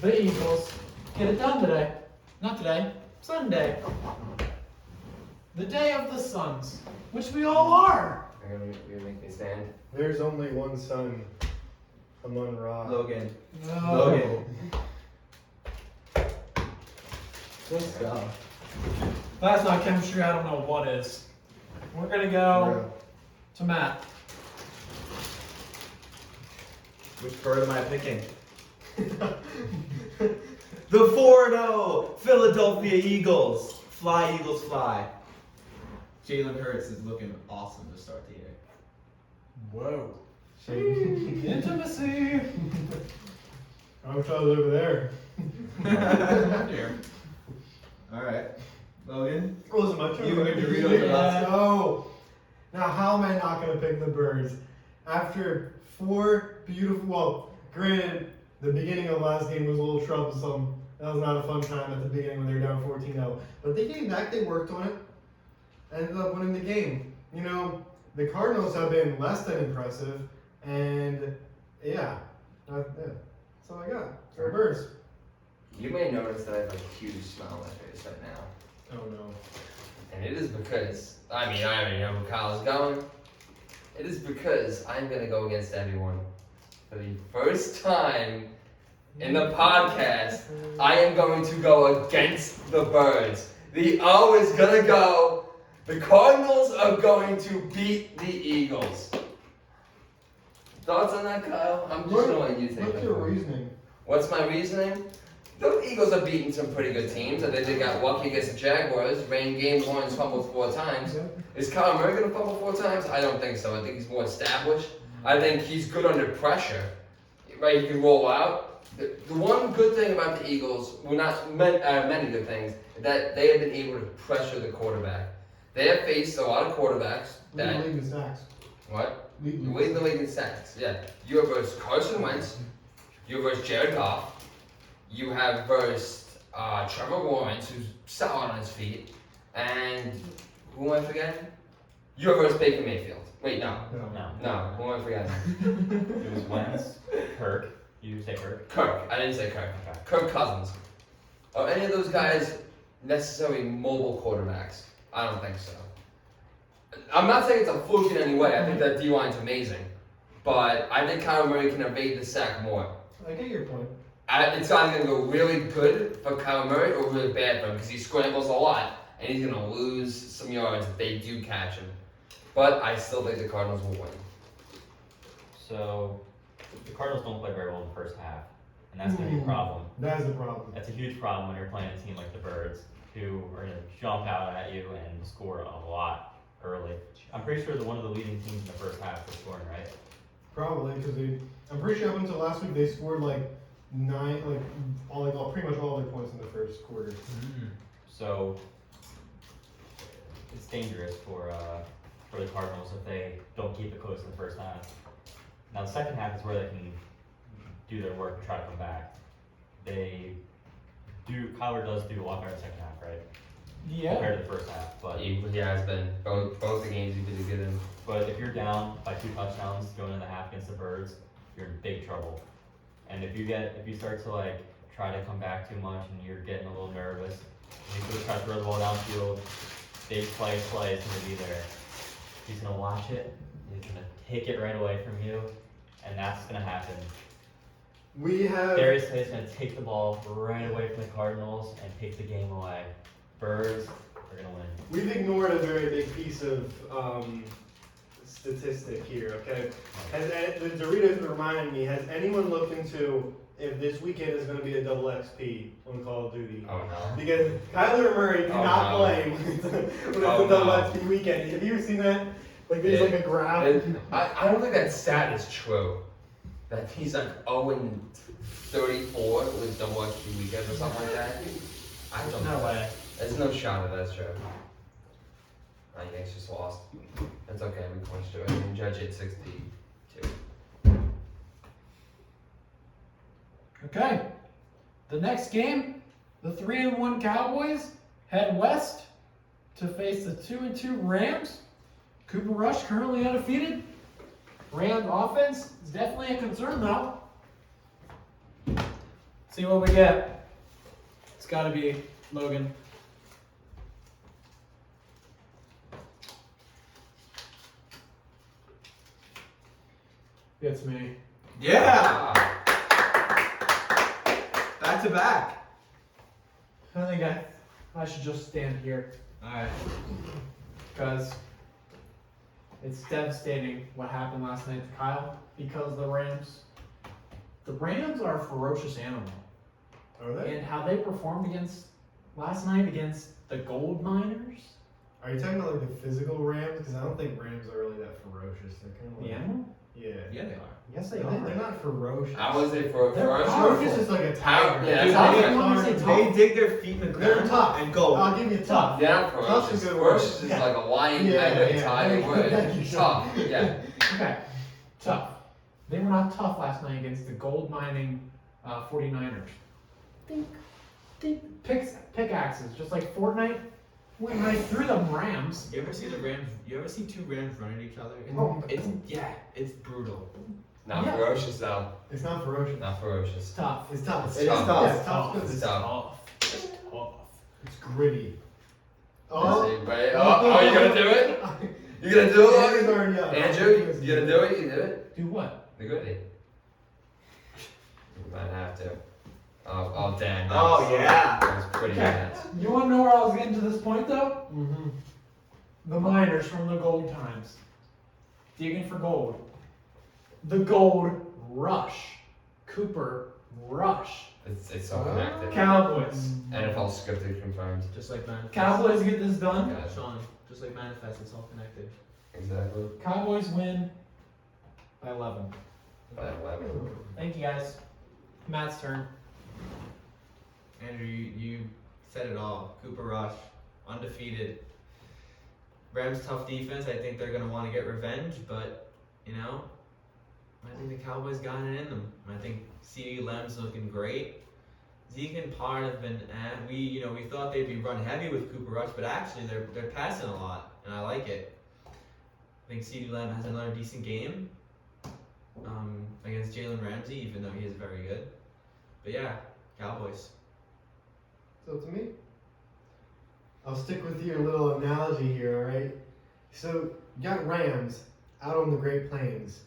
The Eagles. Get it done today. Not today. Sunday. The day of the Suns. Which we all are. You're gonna make me stand. There's only one son. Amon Ra. Logan. No. Logan. Let's go. That's not chemistry, I don't know what is. We're gonna go to Matt. Which bird am I picking? The 4-0 Philadelphia Eagles. Fly, Eagles, fly. Jalen Hurts is looking awesome to start the year. Whoa. Shady. Intimacy. I wish I was over there. All right, Logan. It wasn't much. You and your Doritos are Let's awesome. go. Now, how am I not going to pick the Birds? After 4 beautiful, well, granted, the beginning of last game was a little troublesome. That was not a fun time at the beginning when they were down 14-0. But they came back, they worked on it, ended up winning the game. You know, the Cardinals have been less than impressive, and yeah, that's all I got. So Birds. You may notice that I have a huge smile on my face right now. Oh no. And it is because, I already know where Kyle's going. It is because I'm going to go against everyone. For the first time in the podcast, I am going to go against the Birds. The O is going to go. The Cardinals are going to beat the Eagles. Thoughts on that, Kyle? I'm just going to let you take What's it. your reasoning? What's my reasoning? The Eagles are beating some pretty good teams. I think they got lucky against the Jaguars. Rain game Lawrence fumbled 4 times. Is Kyler Murray going to fumble 4 times? I don't think so. I think he's more established. I think he's good under pressure. Right, he can roll out. The one good thing about the Eagles, well, not many good things, that they have been able to pressure the quarterback. They have faced a lot of quarterbacks Lead the that... league in sacks. What? Lead You lead the league in sacks, yeah. You have versus Carson Wentz. You have versus Jared Goff. You have versus Trevor Lawrence, who's solid on his feet. And who am I forgetting? You have versus Baker Mayfield. Wait, no. No. Who am I forgetting? It was Wentz, Kirk. You say Kirk? Kirk. I didn't say Kirk. Okay. Kirk Cousins. Are any of those guys necessarily mobile quarterbacks? I don't think so. I'm not saying it's a fluke in any way. I think that D-line's amazing. But I think Kyler Murray can evade the sack more. I get your point. It's either going to go really good for Kyler Murray or really bad for him because he scrambles a lot and he's going to lose some yards if they do catch him. But I still think the Cardinals will win. So, the Cardinals don't play very well in the first half, and that's going to be a problem. That is a problem. That's a huge problem when you're playing a team like the Birds, who are going to jump out at you and score a lot early. I'm pretty sure they're one of the leading teams in the first half for scoring, right? Probably because I'm pretty sure up until last week they scored like 9, pretty much all their points in the first quarter. So it's dangerous for the Cardinals if they don't keep it close in the first half. Now the second half is where they can do their work and try to come back. Kyler does do a lot better in the second half, right? Yeah. Compared to the first half, but He has been. Both the games he's been good in. But if you're down by 2 touchdowns going into the half against the Birds, you're in big trouble. And if you start to try to come back too much and you're getting a little nervous, and you could try to throw the ball downfield, big play is gonna be there. He's gonna watch it, he's gonna take it right away from you, and that's gonna happen. Darius Slay's gonna take the ball right away from the Cardinals and take the game away. Birds are gonna win. We've ignored a very big piece of statistic here, okay? The Doritos reminded me, has anyone looked into if this weekend is going to be a double XP on Call of Duty? Oh no. Because Kyler Murray cannot no. play when it's a Oh, double no. XP weekend. Have you ever seen that? There's a graph. I don't think that stat is true. That he's 0-34 with double XP weekend or something like that. I don't know. No way. There's no shot that that's true. Yanks just lost. That's okay, we clinched it. We can judge it 62. Okay. The next game, the 3-1 Cowboys head west to face the 2-2 Rams. Cooper Rush currently undefeated. Rams offense is definitely a concern though. See what we get. It's got to be Logan. It's me. Yeah! Back to back. I think I should just stand here Alright. because it's devastating what happened last night to Kyle because the Rams are a ferocious animal. Are they? And how they performed last night against the gold miners, Are you talking about like the physical Rams? Because I don't think Rams are really that ferocious. They're kind of like The animal? yeah. Yeah, they are. Yes, they They're, are. they're not ferocious. I would say for They're ferocious. powerful. Ferocious is like a Power- tiger. yeah, Dude, that's they not- get hard. They They dig their feet in the They're ground tough. and go. I'll give you tough. They're not Tough's ferocious. a good Ferocious word. is Yeah. like a lion Yeah, kind of yeah. tiger Thank word. you. Tough. Yeah. Okay, tough. They were not tough last night against the gold mining 49ers. Pickaxes, just like Fortnite, went right through them Rams. You ever see the Rams? You ever see two Rams run at each other? Oh. It's brutal. Not Yeah. ferocious though. It's not ferocious. Not ferocious. It's tough. It's tough. It's tough. Yeah, it's tough. It's tough. It's tough. It's gritty. Oh, you gonna do it? You gonna do Andrew's it? already up. Andrew, you gonna do it? You do it? Do what? The goodie. You might have to. Oh damn. that Oh, was- yeah. That was pretty Okay. bad. You want to know where I was getting to this point though? Mm-hmm. The miners from the gold times. Digging for gold. The gold rush. Cooper rush. It's so connected. Cowboys. NFL scripted confirmed. Just like manifest. Cowboys get this done. Yeah, Sean, just like manifest, it's all connected. exactly. Cowboys win by 11. By 11. Thank you guys. Matt's turn. Andrew, you said it all. Cooper Rush, undefeated. Rams tough defense. I think they're gonna want to get revenge, but you know, I think the Cowboys got it in them. I think CeeDee Lamb's looking great. Zeke and Pollard have been we thought they'd be run heavy with Cooper Rush, but actually they're passing a lot, and I like it. I think CeeDee Lamb has another decent game against Jalen Ramsey, even though he is very good. But yeah, Cowboys. So to me, I'll stick with your little analogy here, alright? So, you got Rams out on the Great Plains.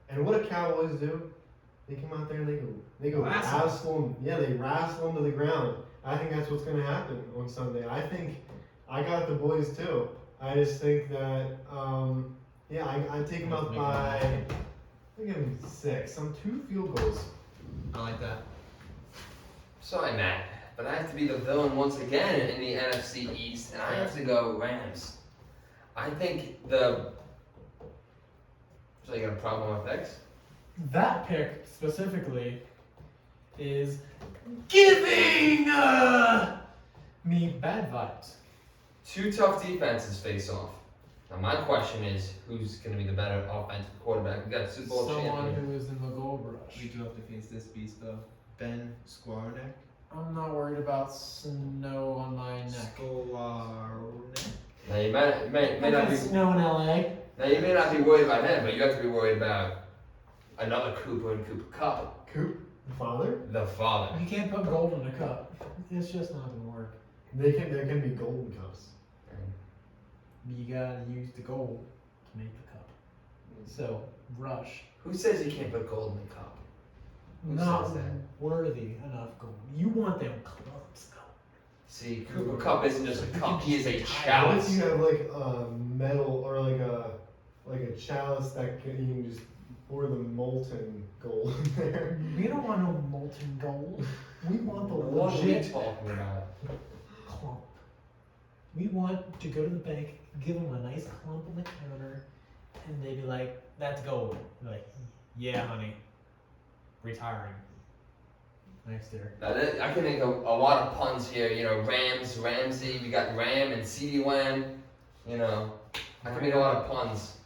And what do Cowboys do? They come out there and they go Wrestle. wrestle them. Yeah, they wrestle them to the ground. I think that's what's going to happen on Sunday. I think I got the boys too. I just think that, I take them out by, I think I'm 6. I'm 2 field goals. I like that. Sorry, Matt, but I have to be the villain once again in the NFC East, and I have to go Rams. I think So you got a problem with X? That pick specifically is giving me bad vibes. Two tough defenses face off. Now my question is, who's going to be the better offensive quarterback? We got a Super Bowl Someone champion. who is in the gold rush. We do have to face this beast though. Ben Skwarnek. I'm not worried about snow on my neck. Skwarnek. Now you may I not got be snow in LA. now you may not be worried about him, but you have to be worried about another Cooper and Cooper Cup, Coop, the father? the father. You can't put gold in a cup. It's just not gonna work. There can be golden cups. You gotta use the gold to make the cup. So, rush. Who says you can't put gold in the cup? Who Not says that? worthy enough gold. You want them clubs gold. See, Cooper Cup isn't just a cup; he is a What if chalice. you have like a metal or like a chalice that you can just pour the molten gold in there? We don't want no molten gold. We want the What are we legit talking about? clump. We want to go to the bank, give them a nice clump on the counter, and they'd be like, "That's gold." Be like, "Yeah, honey, retiring." Next year. Now I can make a lot of puns here. You know, Rams, Ramsey. We got Ram and CeeDee Lamb. You know, I can make a lot of puns,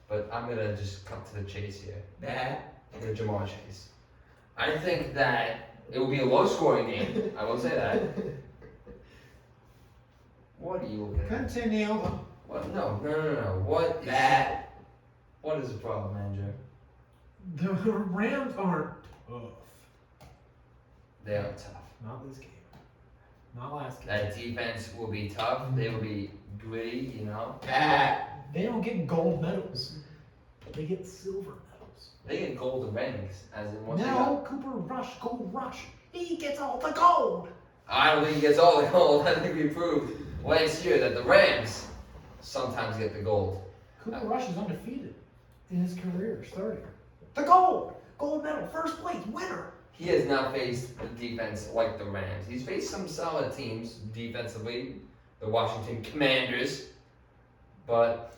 but I'm gonna just cut to the chase here. I'm gonna Jamar Chase. I think that it will be a low-scoring game. I will say that. What are you looking at? Continue. What? No. What is that? What is the problem, Andrew? The Rams aren't tough. They are tough. Not this game. Not last game. That defense will be tough. They will be gritty, you know. They don't get gold medals. They get silver medals. They get golden rings, as in what they No, got. Cooper Rush, gold rush. He gets all the gold. I don't think he gets all the gold. I think we proved last year that the Rams sometimes get the gold. Cooper Rush is undefeated in his career starting. The gold! Gold medal, first place, winner! He has not faced a defense like the Rams. He's faced some solid teams defensively. The Washington Commanders, but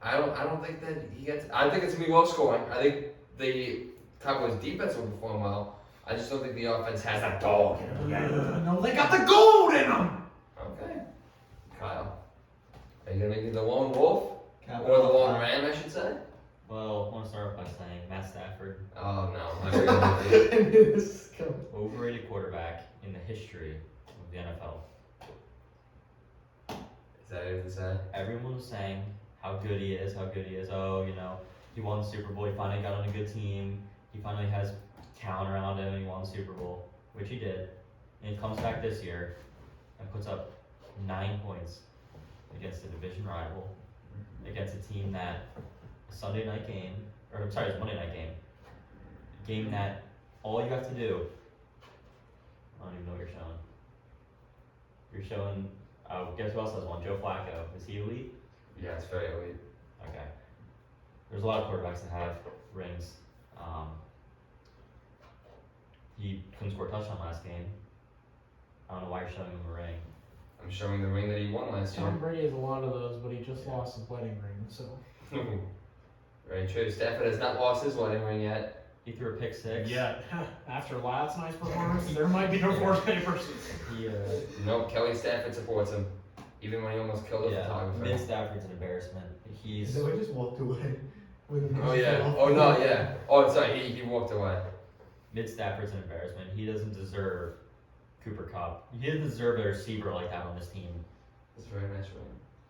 I don't think that he gets. I think it's gonna be low scoring. I think the Cowboys defense will perform well. I just don't think the offense has that dog in them. No, they got the gold in them. Okay, Kyle, are you gonna make me the lone wolf Cap or the off. lone ram? I should say. Well, I want to start off by saying Matt Stafford, Oh no, I agree with you. overrated quarterback in the history of the NFL. Is that it to say? Everyone was saying how good he is, Oh, he won the Super Bowl. He finally got on a good team. He finally has talent around him, and he won the Super Bowl, which he did. And he comes back this year and puts up 9 points against a division rival, against a team that it's Monday night game. Game that all you have to do. I don't even know what you're showing. You're showing. Guess who else has one? Joe Flacco. Is he elite? Yeah, it's very elite. Okay. There's a lot of quarterbacks that have rings. He couldn't score a touchdown last game. I don't know why you're showing him a ring. I'm showing the ring that he won last year. Tom Brady has a lot of those, but he just lost his wedding ring, so. Very true. Stafford has not lost his wedding ring yet. He threw a pick six. Yeah, after last night's performance, there might be divorce papers. He, Nope, Kelly Stafford supports him. Even when he almost killed a yeah. photographer. Mid Stafford's an embarrassment. He's So we just walked away. Oh yeah. Oh no, yeah. Oh sorry, he walked away. Mid Stafford's an embarrassment. He doesn't deserve Cooper Kupp. He doesn't deserve a receiver like that on this team. That's very nice ring.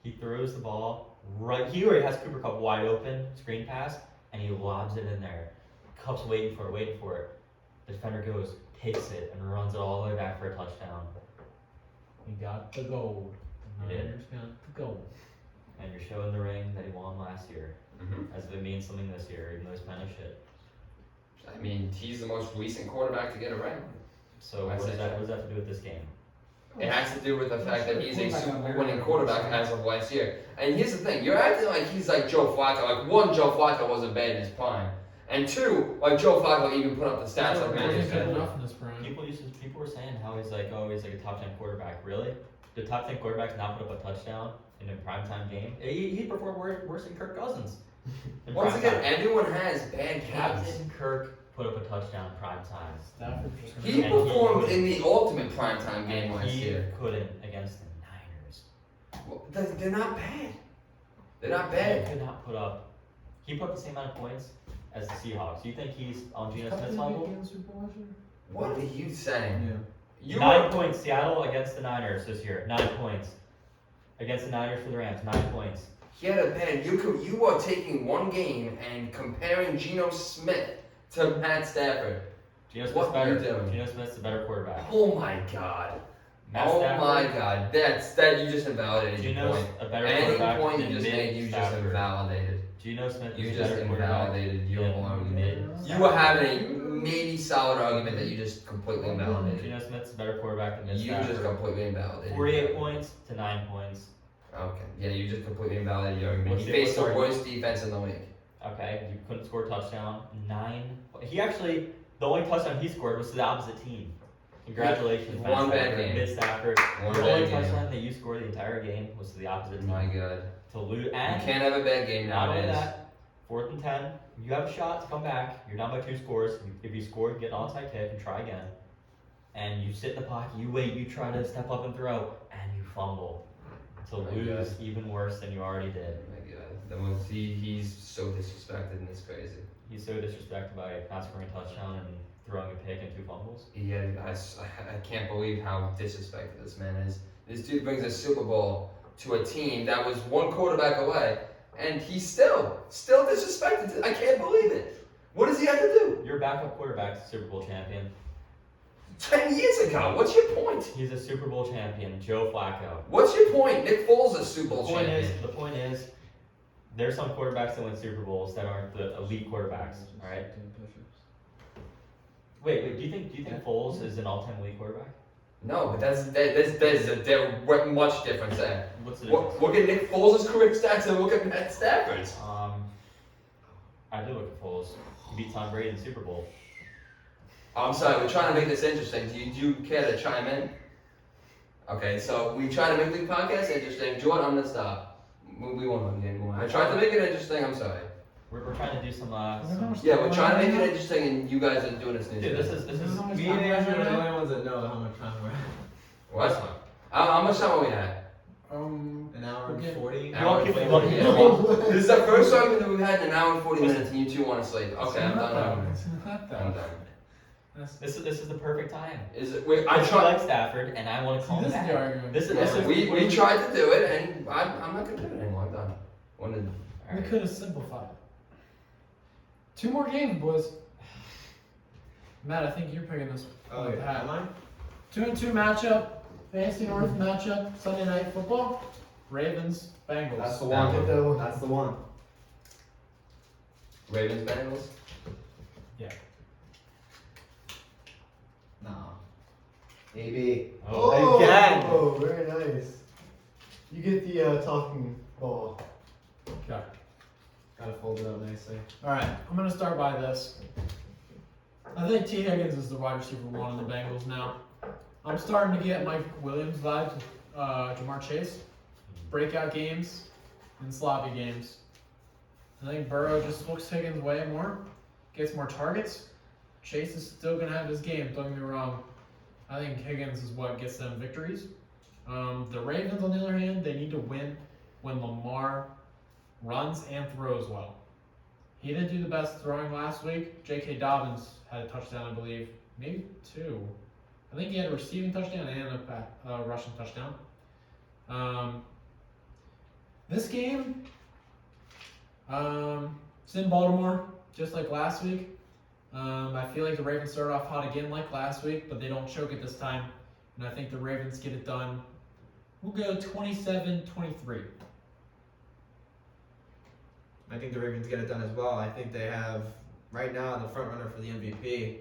He throws the ball right. He already has Cooper Kupp wide open, screen pass, and he lobs it in there. Kupp's waiting for it. The defender goes, takes it, and runs it all the way back for a touchdown. He got the gold. He did. Niners got the gold. And you're showing the ring that he won last year, Mm-hmm. as if it means something this year, even though he's playing like shit. I mean, he's the most recent quarterback to get a ring. So I'd what say does that so. have to do with this game? It has to do with the fact that he's a Super Bowl winning quarterback as of last year. And here's the thing, you're acting like he's like Joe Flacco. Like one, Joe Flacco wasn't bad in his prime. And two, like Joe Flacco even put up the stats like Matt He's good Stafford. enough in this prime. People were saying how he's like a top 10 quarterback. Really? The top 10 quarterbacks not put up a touchdown in a primetime game? He performed worse than Kirk Cousins. in Once primetime. again, everyone has bad games. Captain Kirk put up a touchdown in primetime. Stafford's just gonna He And performed in the ultimate primetime game And last he year. couldn't against the Niners. Well, they're not bad. They're not He bad. could not put up. He put up the same amount of points as the Seahawks. You think he's on Geno Smith's level? What are you saying? You 9 are, points. Seattle against the Niners this year. 9 points. Against the Niners for the Rams. 9 points. he had a bad. You are taking one game and comparing Geno Smith to Matt Stafford. Geno Smith's What are you better. doing? Geno Smith's a better quarterback. Oh my God. Matt Oh Stafford, my God. That you just invalidated your Geno's point. a better Any quarterback point than you just mid made, you just Stafford. invalidated. Geno Smith You is a just better quarterback invalidated your than argument. mid. You were having a maybe solid argument that you just completely invalidated. Geno Smith's a better quarterback than mid You Stafford. just completely invalidated. 48 points to 9 points. Okay. Yeah, you just completely invalidated your argument. What's He the- faced the what's the worst defense in the league. Okay, you couldn't score a touchdown. He actually, the only touchdown he scored was to the opposite team. Congratulations, Matt One bad Stafford, game. Mid Stafford. One The bad only game. touchdown that you scored the entire game was to the opposite team. My God. To lose, You and can't have a bad game not only nowadays. that, 4th and 10, you have a shot to come back. You're down by 2 scores. If you score, you get an onside kick and try again. And you sit in the pocket, you wait, you try to step up and throw, and you fumble. To My lose God. even worse than you already did. Oh my God. He's so disrespected and it's crazy. He's so disrespected by not scoring a touchdown and throwing a pick and 2 fumbles. Yeah, I can't believe how disrespected this man is. This dude brings a Super Bowl to a team that was one quarterback away, and he's still disrespected. I can't believe it. What does he have to do? Your backup quarterback's a Super Bowl champion. 10 years ago. What's your point? He's a Super Bowl champion, Joe Flacco. What's your point? Nick Foles is a Super Bowl champion. The point is, there's some quarterbacks that win Super Bowls that aren't the elite quarterbacks. All right. Wait. Do you think Foles is an all-time elite quarterback? No, but they're much different there. What's the difference? Look at Nick Foles' career stats and look at Matt Stafford's. I do look at Foles. He beat Tom Brady in the Super Bowl. I'm sorry, we're trying to make this interesting. Do you care to chime in? Okay, so we try to make the podcast interesting. Jordan, I'm gonna stop. We won't win the game. I tried to make it interesting. I'm sorry. We're trying to do some. Yeah, we're trying to make it interesting, and you guys are doing this. Dude, this is Me and Andrew are the only ones that know how much time we're at. Well, that's fine. How much time are we at? An hour and 40. Y'all keep it Yeah, this is the first argument that we've had in an hour and 40 minutes, and you two want to sleep. Okay, I'm done. It's not I'm that. done. This is the perfect time. Is it? Wait, I I tried. like Stafford, and I want to call him This is the back. argument. This is Yeah, we tried to do it, and I'm not gonna do it anymore. I'm done. Wanted. All We right. could have simplified it. 2 more games, boys. Matt, I think you're picking this. Oh, yeah. Am I? 2-2 matchup. Fantasy North matchup. Sunday night football. Ravens, Bengals. That's the one. Get that one. That's the one. Ravens Bengals. No. AB. Oh, Again. Oh, very nice. You get the talking ball. Okay. Gotta fold it up nicely. Alright, I'm gonna start by this. I think T. Higgins is the wide receiver 1 in the Bengals now. I'm starting to get Mike Williams vibes with Jamar Chase. Breakout games and sloppy games. I think Burrow just looks Higgins way more, gets more targets. Chase is still gonna have his game, don't get me wrong. I think Higgins is what gets them victories. The Ravens, on the other hand, they need to win when Lamar runs and throws well. He didn't do the best throwing last week. J.K. Dobbins had a touchdown, I believe. Maybe 2. I think he had a receiving touchdown and a rushing touchdown. This game, it's in Baltimore, just like last week. I feel like the Ravens started off hot again like last week, but they don't choke it this time. And I think the Ravens get it done. We'll go 27-23. I think the Ravens get it done as well. I think they have, right now, the front runner for the MVP.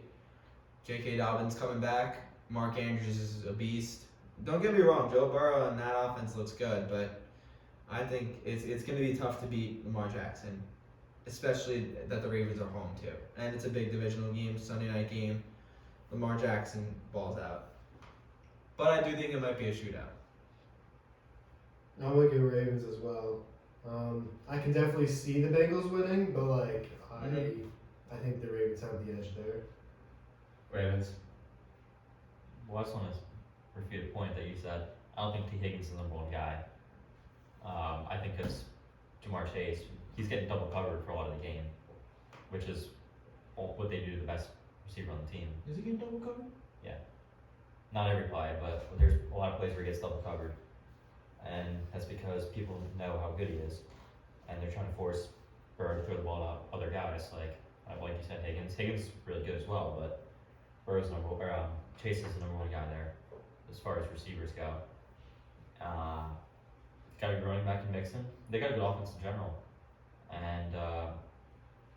J.K. Dobbins coming back. Mark Andrews is a beast. Don't get me wrong, Joe Burrow and that offense looks good, but I think it's going to be tough to beat Lamar Jackson, especially that the Ravens are home too. And it's a big divisional game, Sunday night game. Lamar Jackson balls out. But I do think it might be a shootout. I'm gonna go Ravens as well. I can definitely see the Bengals winning, but I think the Ravens have the edge there. Ravens. Well, I just want to refute a point that you said. I don't think T. Higgins is the number 1 guy. I think it's Jamar Chase. He's getting double covered for a lot of the game, which is what they do to the best receiver on the team. Is he getting double covered? Not every play, but there's a lot of plays where he gets double covered. And that's because people know how good he is. And they're trying to force Burrow to throw the ball to other guys. Like you said, Higgins. Higgins is really good as well, but Chase is the number 1 guy there as far as receivers go. Got a running back in Mixon. They got a good offense in general. And I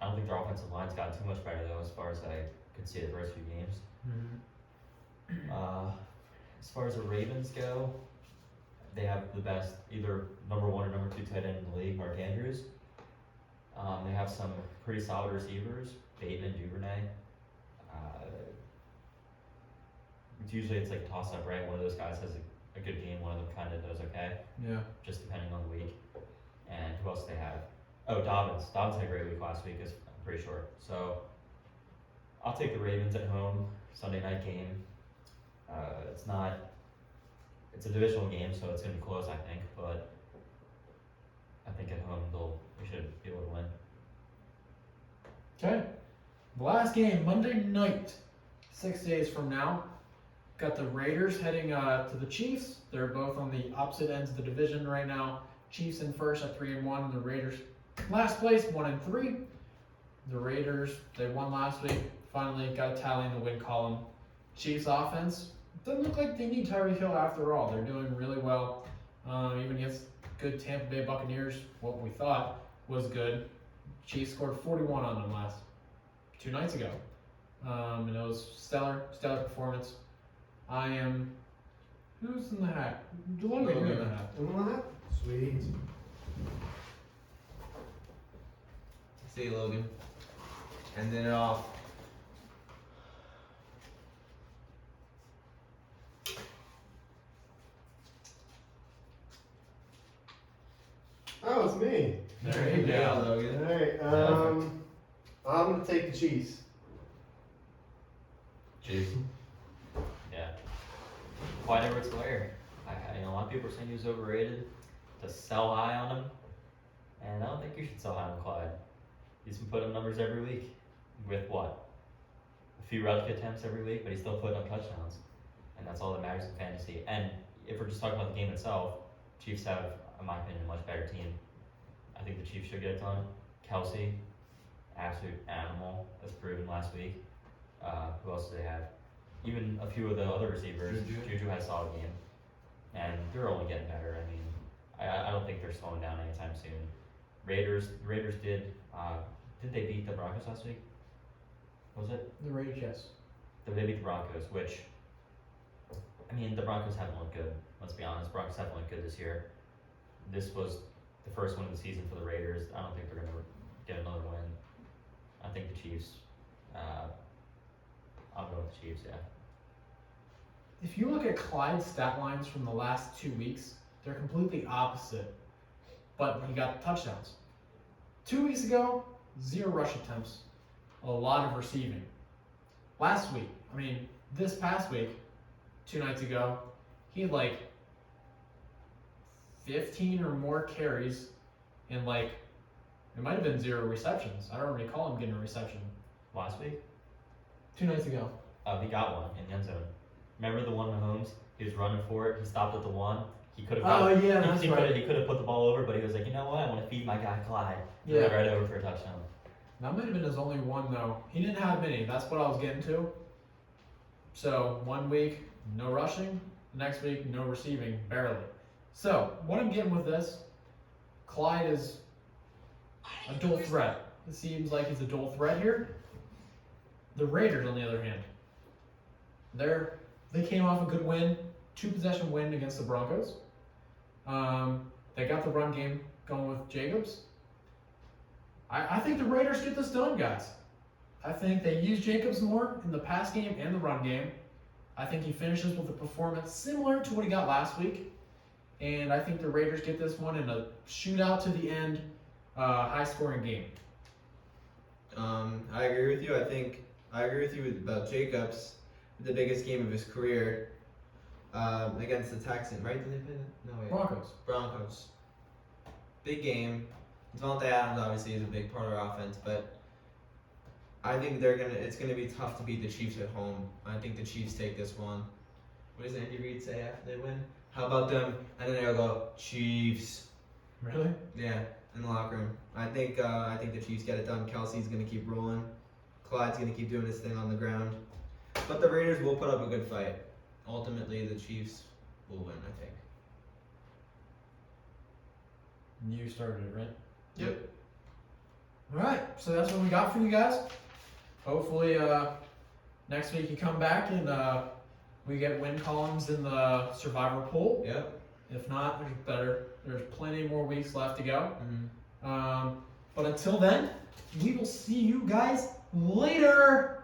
don't think their offensive line's gotten too much better, though, as far as I could see the first few games. As far as the Ravens go, they have the best, either number 1 or number 2 tight end in the league, Mark Andrews. They have some pretty solid receivers, Bateman, Duvernay. Usually it's like a toss-up, right? One of those guys has a good game, one of them kind of does okay, Yeah. just depending on the week. And who else do they have? Oh, Dobbins. Dobbins had a great week last week, I'm pretty sure. So I'll take the Ravens at home, Sunday night game. It's a divisional game, so it's going to be close, I think. But I think at home we should be able to win. Okay. The last game, Monday night, 6 days from now. Got the Raiders heading to the Chiefs. They're both on the opposite ends of the division right now. Chiefs in first at 3-1, and the Raiders last place, 1-3. The Raiders, they won last week. Finally got a tally in the win column. Chiefs offense doesn't look like they need Tyreek Hill after all. They're doing really well. Even against good Tampa Bay Buccaneers, what we thought was good. Chiefs scored 41 on them last 2 nights ago. And it was stellar performance. Who's in the hat? Logan, you're in the hat. Am I on that? Sweet. See you, Logan. Ending it off. Oh, There you go. Logan. Alright, I'm gonna take the Chiefs. Chiefs. Yeah. Clyde Edwards-Helaire. A lot of people are saying he was overrated. To sell high on him, and I don't think you should sell high on Clyde. He's been putting up numbers every week. With what? A few rush attempts every week, but he's still putting up touchdowns, and that's all that matters in fantasy. And if we're just talking about the game itself, Chiefs have, in my opinion, a much better team. I think the Chiefs should get it done. Kelsey, absolute animal, as proven last week. Who else do they have? Even a few of the other receivers. Juju had a solid game, and they're only getting better. I mean, I don't think they're slowing down anytime soon. Raiders did they beat the Broncos last week? Was it? The Raiders, yes. They beat the Broncos, which, I mean, the Broncos haven't looked good. Let's be honest, Broncos haven't looked good this year. This was the first win of the season for the Raiders. I don't think they're going to get another win. I think the Chiefs, I'll go with the Chiefs, yeah. If you look at Clyde's stat lines from the last 2 weeks, they're completely opposite. But he got touchdowns. 2 weeks ago, 0 rush attempts, a lot of receiving. Last week, this past week, 2 nights ago, he had 15 or more carries and it might have been 0 receptions. I don't recall him getting a reception. Last week? 2 nights ago. He got one in the end zone. Remember the one Mahomes? He was running for it. He stopped at the one. He could have. That's right. He could have put the ball over, but he was like, you know what? I want to feed my guy Clyde. Yeah. Right over for a touchdown. That might have been his only one though. He didn't have many. That's what I was getting to. So 1 week, no rushing. The next week, no receiving, barely. So what I'm getting with this, Clyde is a dual threat. It seems like he's a dual threat here. The Raiders, on the other hand, they came off a good win, 2-possession win against the Broncos. They got the run game going with Jacobs. I think the Raiders get this done, guys. I think they use Jacobs more in the pass game and the run game. I think he finishes with a performance similar to what he got last week. And I think the Raiders get this one in a shootout to the end, high-scoring game. I agree with you. I agree with you about Jacobs. The biggest game of his career against the Texans, right? Did they play that? No, wait. Broncos. Big game. Devontae Adams obviously is a big part of our offense, but I think it's gonna be tough to beat the Chiefs at home. I think the Chiefs take this one. What does Andy Reid say after they win? How about them? And then they'll go Chiefs. Really? Yeah, in the locker room. I think the Chiefs get it done. Kelsey's gonna keep rolling. Clyde's gonna keep doing his thing on the ground. But the Raiders will put up a good fight. Ultimately, the Chiefs will win, I think. You started it, right? Yep. Alright, so that's what we got for you guys. Hopefully next week you come back and we get win columns in the survivor pool. Yep. If not, there's plenty more weeks left to go. Mm-hmm. But until then, we will see you guys later.